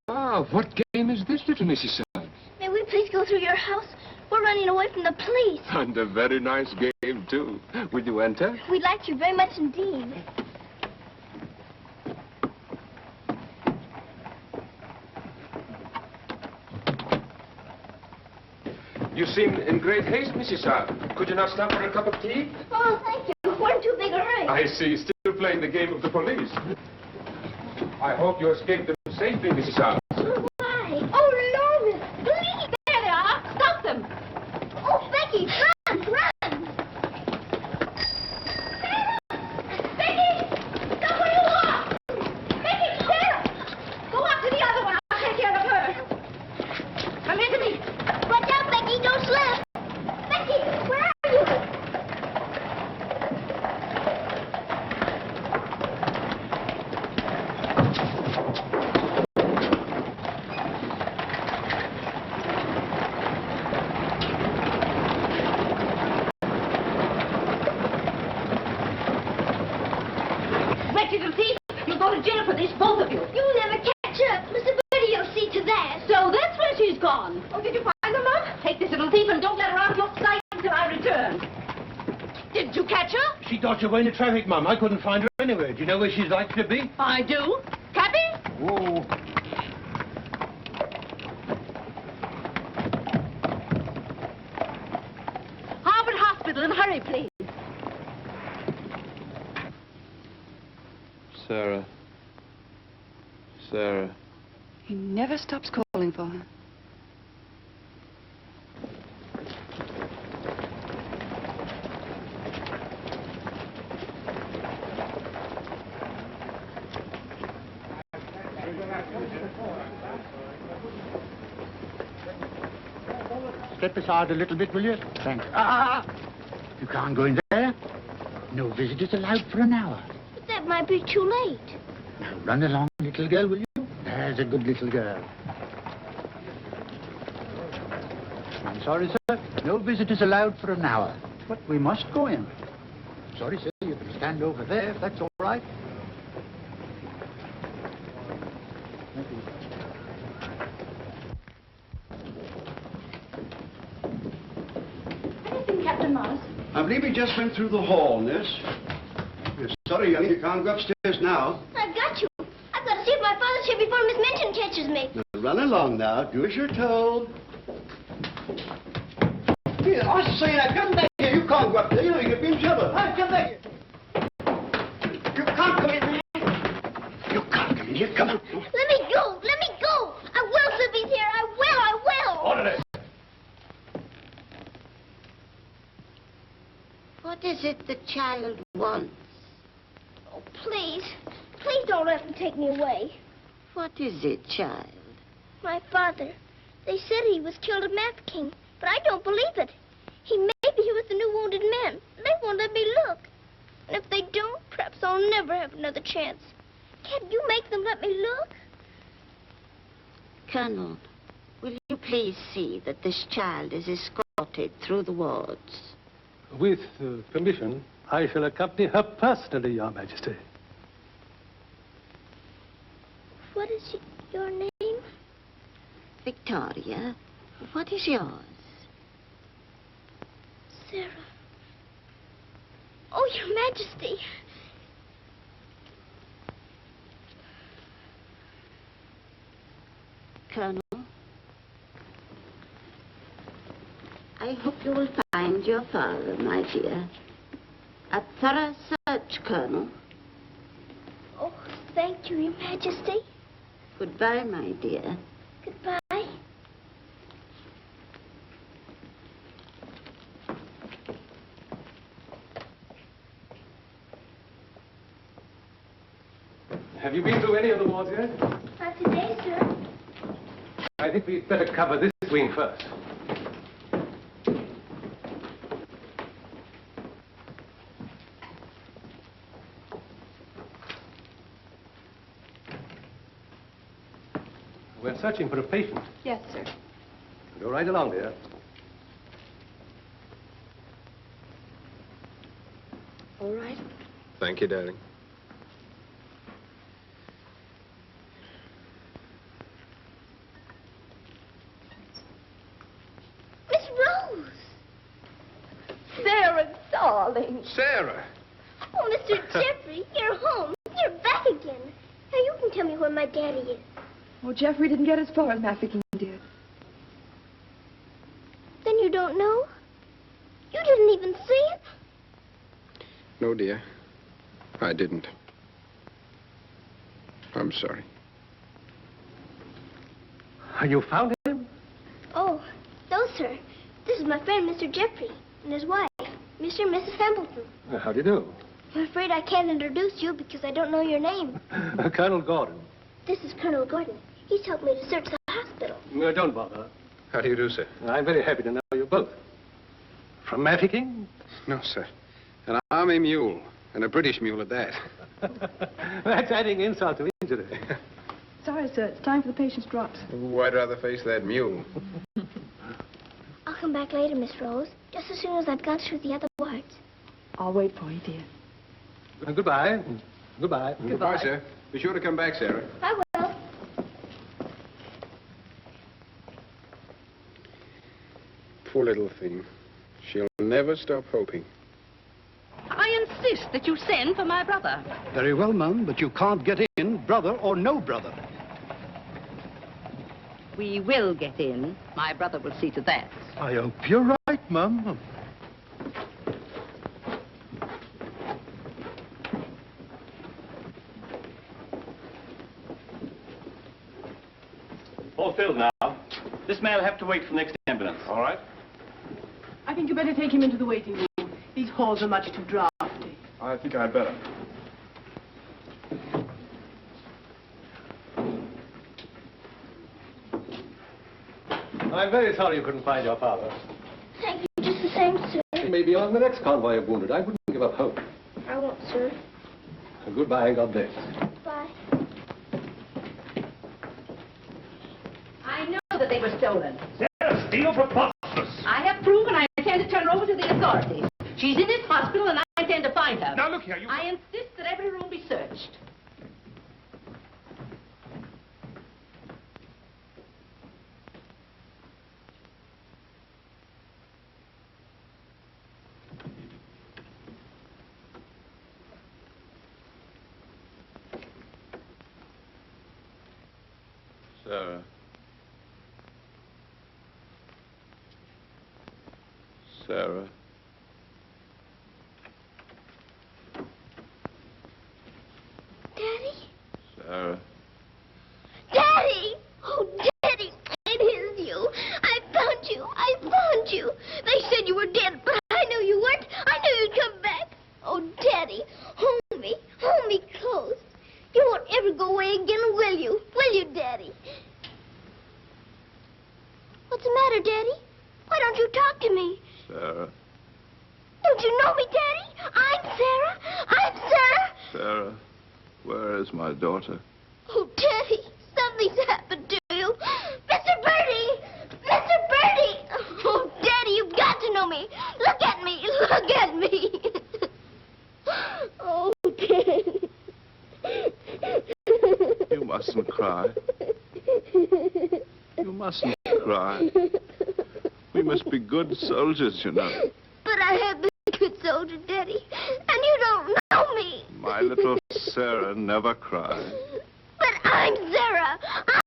Speaker 7: Ah, what game is this, little Mrs. Sun?
Speaker 1: May we please go through your house? We're running away from the police.
Speaker 7: And a very nice game, too. Will you enter?
Speaker 1: We'd like you very much indeed.
Speaker 7: You seem in great haste, Mrs. Sun. Could you not stop for a cup of tea?
Speaker 1: Oh, thank you. We're in too big a hurry.
Speaker 7: I see. Still playing the game of the police. I hope you escaped them safely, Mrs. Sun.
Speaker 1: Why? Oh, no, miss. Please.
Speaker 4: There they are. Stop them.
Speaker 1: Oh, Becky, run, run. Becky, stop where you are. Becky, Sarah.
Speaker 4: Go up to the other one. I'll take care of her. Come here to me.
Speaker 1: Watch out, Becky, don't slip. Becky, where are you?
Speaker 4: Wretched little thief. You'll go to jail for this, both of you.
Speaker 1: You'll never catch up. Mr. Birdie will see to that.
Speaker 4: So that's where she's gone. Oh, did you find her, Mom? Take this little thief and don't let her out of your sight until I return. Didn't you catch her?
Speaker 12: She dodged away in the traffic, Mum. I couldn't find her anywhere. Do you know where she's likely to be?
Speaker 4: I do. Cappy?
Speaker 12: Whoa.
Speaker 4: Harvard Hospital, and hurry, please.
Speaker 2: Sarah. Sarah.
Speaker 14: He never stops calling for her.
Speaker 9: Step aside a little bit, will you? Thanks. You can't go in there. No visitors allowed for an hour.
Speaker 1: But that might be too late.
Speaker 9: Now, run along, little girl, will you? There's a good little girl. I'm sorry, sir. No visitors allowed for an hour. But we must go in. Sorry, sir. You can stand over there, if that's all right. Thank you.
Speaker 4: Anything, Captain Morris?
Speaker 17: I believe he just went through the hall, miss. Sorry, young, you can't go upstairs now.
Speaker 1: I've got you. I've got to see if my father's here before Miss Minchin catches me.
Speaker 17: Now, run along now. Do as you're told. Here, I say now, come back here. You can't go up there. You know you could be in trouble. Hey, come back here. You can't come in there. You can't come in here. Come on.
Speaker 1: Let me go. Let me go. I will, Slippy's here. I will.
Speaker 17: Order.
Speaker 18: What is it the child wants?
Speaker 1: Oh, please. Please don't let them take me away.
Speaker 18: What is it, child?
Speaker 1: My father. They said he was killed at Mafeking, but I don't believe it. Maybe he was the new wounded man. They won't let me look. And if they don't, perhaps I'll never have another chance. Can't you make them let me look?
Speaker 18: Colonel, will you please see that this child is escorted through the wards?
Speaker 19: With permission, I shall accompany her personally, Your Majesty.
Speaker 1: What is your name?
Speaker 18: Victoria, what is yours?
Speaker 1: Sarah. Oh, Your Majesty.
Speaker 18: Colonel, I hope you will find your father, my dear. A thorough search, Colonel.
Speaker 1: Oh, thank you, Your Majesty.
Speaker 18: Goodbye, my dear.
Speaker 1: Goodbye.
Speaker 19: Have you been through any of the wards yet?
Speaker 1: Not today, sir.
Speaker 19: I think we'd better cover this wing first. We're searching for a patient.
Speaker 14: Yes, sir.
Speaker 19: Go right along, dear.
Speaker 6: All right.
Speaker 7: Thank you, darling.
Speaker 1: Miss Rose.
Speaker 6: Sarah, darling.
Speaker 3: Sarah!
Speaker 1: Oh, Mr. Jeffrey, you're home. You're back again. Now you can tell me where my daddy is.
Speaker 14: Oh, Jeffrey didn't get as far as Mafeking did.
Speaker 1: Then you don't know? You didn't even see him?
Speaker 7: No, dear. I didn't. I'm sorry.
Speaker 19: You found him?
Speaker 1: Oh, no, sir. This is my friend, Mr. Jeffrey, and his wife, Mr. and Mrs. Templeton.
Speaker 19: How do you do?
Speaker 1: I'm afraid I can't introduce you because I don't know your name.
Speaker 19: Colonel Gordon.
Speaker 1: This is Colonel Gordon. He's helped me to search the hospital.
Speaker 19: No, don't bother.
Speaker 7: How do you do, sir?
Speaker 19: I'm very happy to know you both. From Mafeking?
Speaker 7: No, sir. An army mule, and a British mule at that.
Speaker 19: That's adding insult to injury.
Speaker 14: Sorry, sir. It's time for the patient's drops.
Speaker 7: Ooh, I'd rather face that mule.
Speaker 1: I'll come back later, Miss Rose, just as soon as I've gone through the other wards.
Speaker 14: I'll wait for you, dear.
Speaker 19: Goodbye. Goodbye.
Speaker 7: Goodbye, sir. Be sure to come back, Sarah.
Speaker 1: I will.
Speaker 7: Poor little thing. She'll never stop hoping.
Speaker 4: I insist that you send for my brother.
Speaker 9: Very well, Mum, but you can't get in, brother or no brother.
Speaker 4: We will get in. My brother will see to that.
Speaker 9: I hope you're right, Mum.
Speaker 20: All filled now. This man will have to wait for the next ambulance. All right?
Speaker 14: I think you better take him into the waiting room. These halls are much too drafty.
Speaker 16: I think I'd better.
Speaker 19: I'm very sorry you couldn't find your father.
Speaker 1: Thank you just the same, sir.
Speaker 19: He may be on the next convoy of wounded. I wouldn't give up hope.
Speaker 1: I won't, sir.
Speaker 19: Goodbye and God bless.
Speaker 1: Bye.
Speaker 4: I know that they were stolen.
Speaker 10: Sarah, steal preposterous.
Speaker 4: I have proven I intend to turn her over to the authorities. She's in this hospital and I intend to find her.
Speaker 10: Now, look here, you...
Speaker 4: I insist that every room be searched.
Speaker 2: Sarah. Sarah.
Speaker 1: Daddy?
Speaker 2: Sarah.
Speaker 1: Daddy! Oh, Daddy, it is you. I found you. I found you. They said you were dead, but I knew you weren't. I knew you'd come back. Oh, Daddy, hold me. Hold me close. You won't ever go away again, will you? Will you, Daddy? What's the matter, Daddy? Why don't you talk to me?
Speaker 2: Sarah.
Speaker 1: Don't you know me, Daddy? I'm Sarah. I'm Sarah.
Speaker 2: Sarah. Where is my daughter?
Speaker 1: Oh, Daddy, something's happened to you. Mr. Birdie! Mr. Birdie! Oh, Daddy, you've got to know me. Look at me. Look at me. Oh, Daddy.
Speaker 2: You mustn't cry. You mustn't cry. We must be good soldiers, you know.
Speaker 1: But I have been a good soldier, Daddy, and you don't know me.
Speaker 2: My little Sarah never cries.
Speaker 1: But I'm Sarah.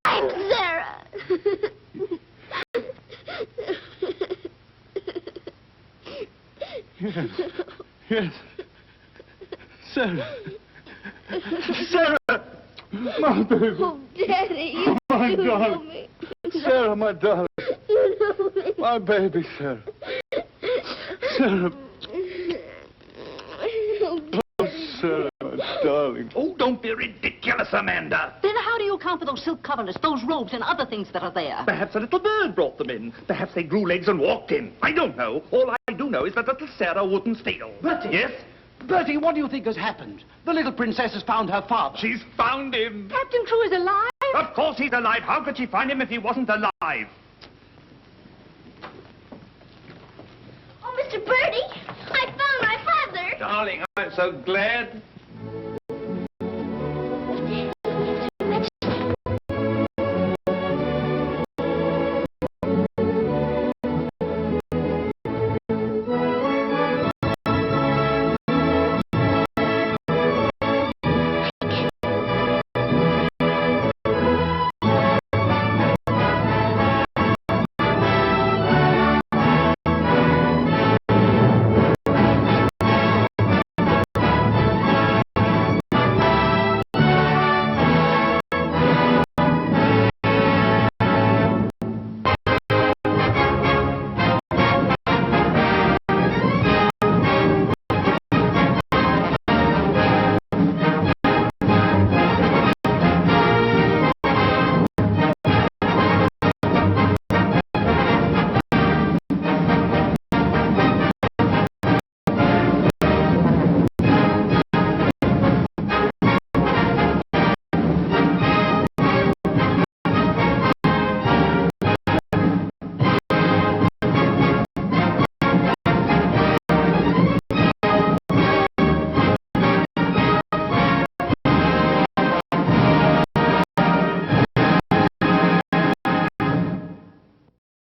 Speaker 1: I'm Sarah.
Speaker 2: Yes. Yes. Sarah. Sarah! My baby.
Speaker 1: Oh, Daddy, you
Speaker 2: My
Speaker 1: do know
Speaker 2: darling.
Speaker 1: me.
Speaker 2: Sarah, my darling.
Speaker 1: You know me.
Speaker 2: My baby, Sarah. Sarah. Oh, Sarah, my darling.
Speaker 3: Oh, don't be ridiculous, Amanda.
Speaker 4: Then how do you account for those silk coverlets, those robes, and other things that are there?
Speaker 3: Perhaps a little bird brought them in. Perhaps they grew legs and walked in. I don't know. All I do know is that little Sarah wouldn't steal.
Speaker 9: Bertie!
Speaker 3: Yes?
Speaker 9: Bertie, what do you think has happened? The little princess has found her father.
Speaker 3: She's found him.
Speaker 4: Captain Crewe is alive?
Speaker 3: Of course he's alive. How could she find him if he wasn't alive?
Speaker 1: Oh, Mr. Birdie, I found my father.
Speaker 10: Darling, I'm so glad.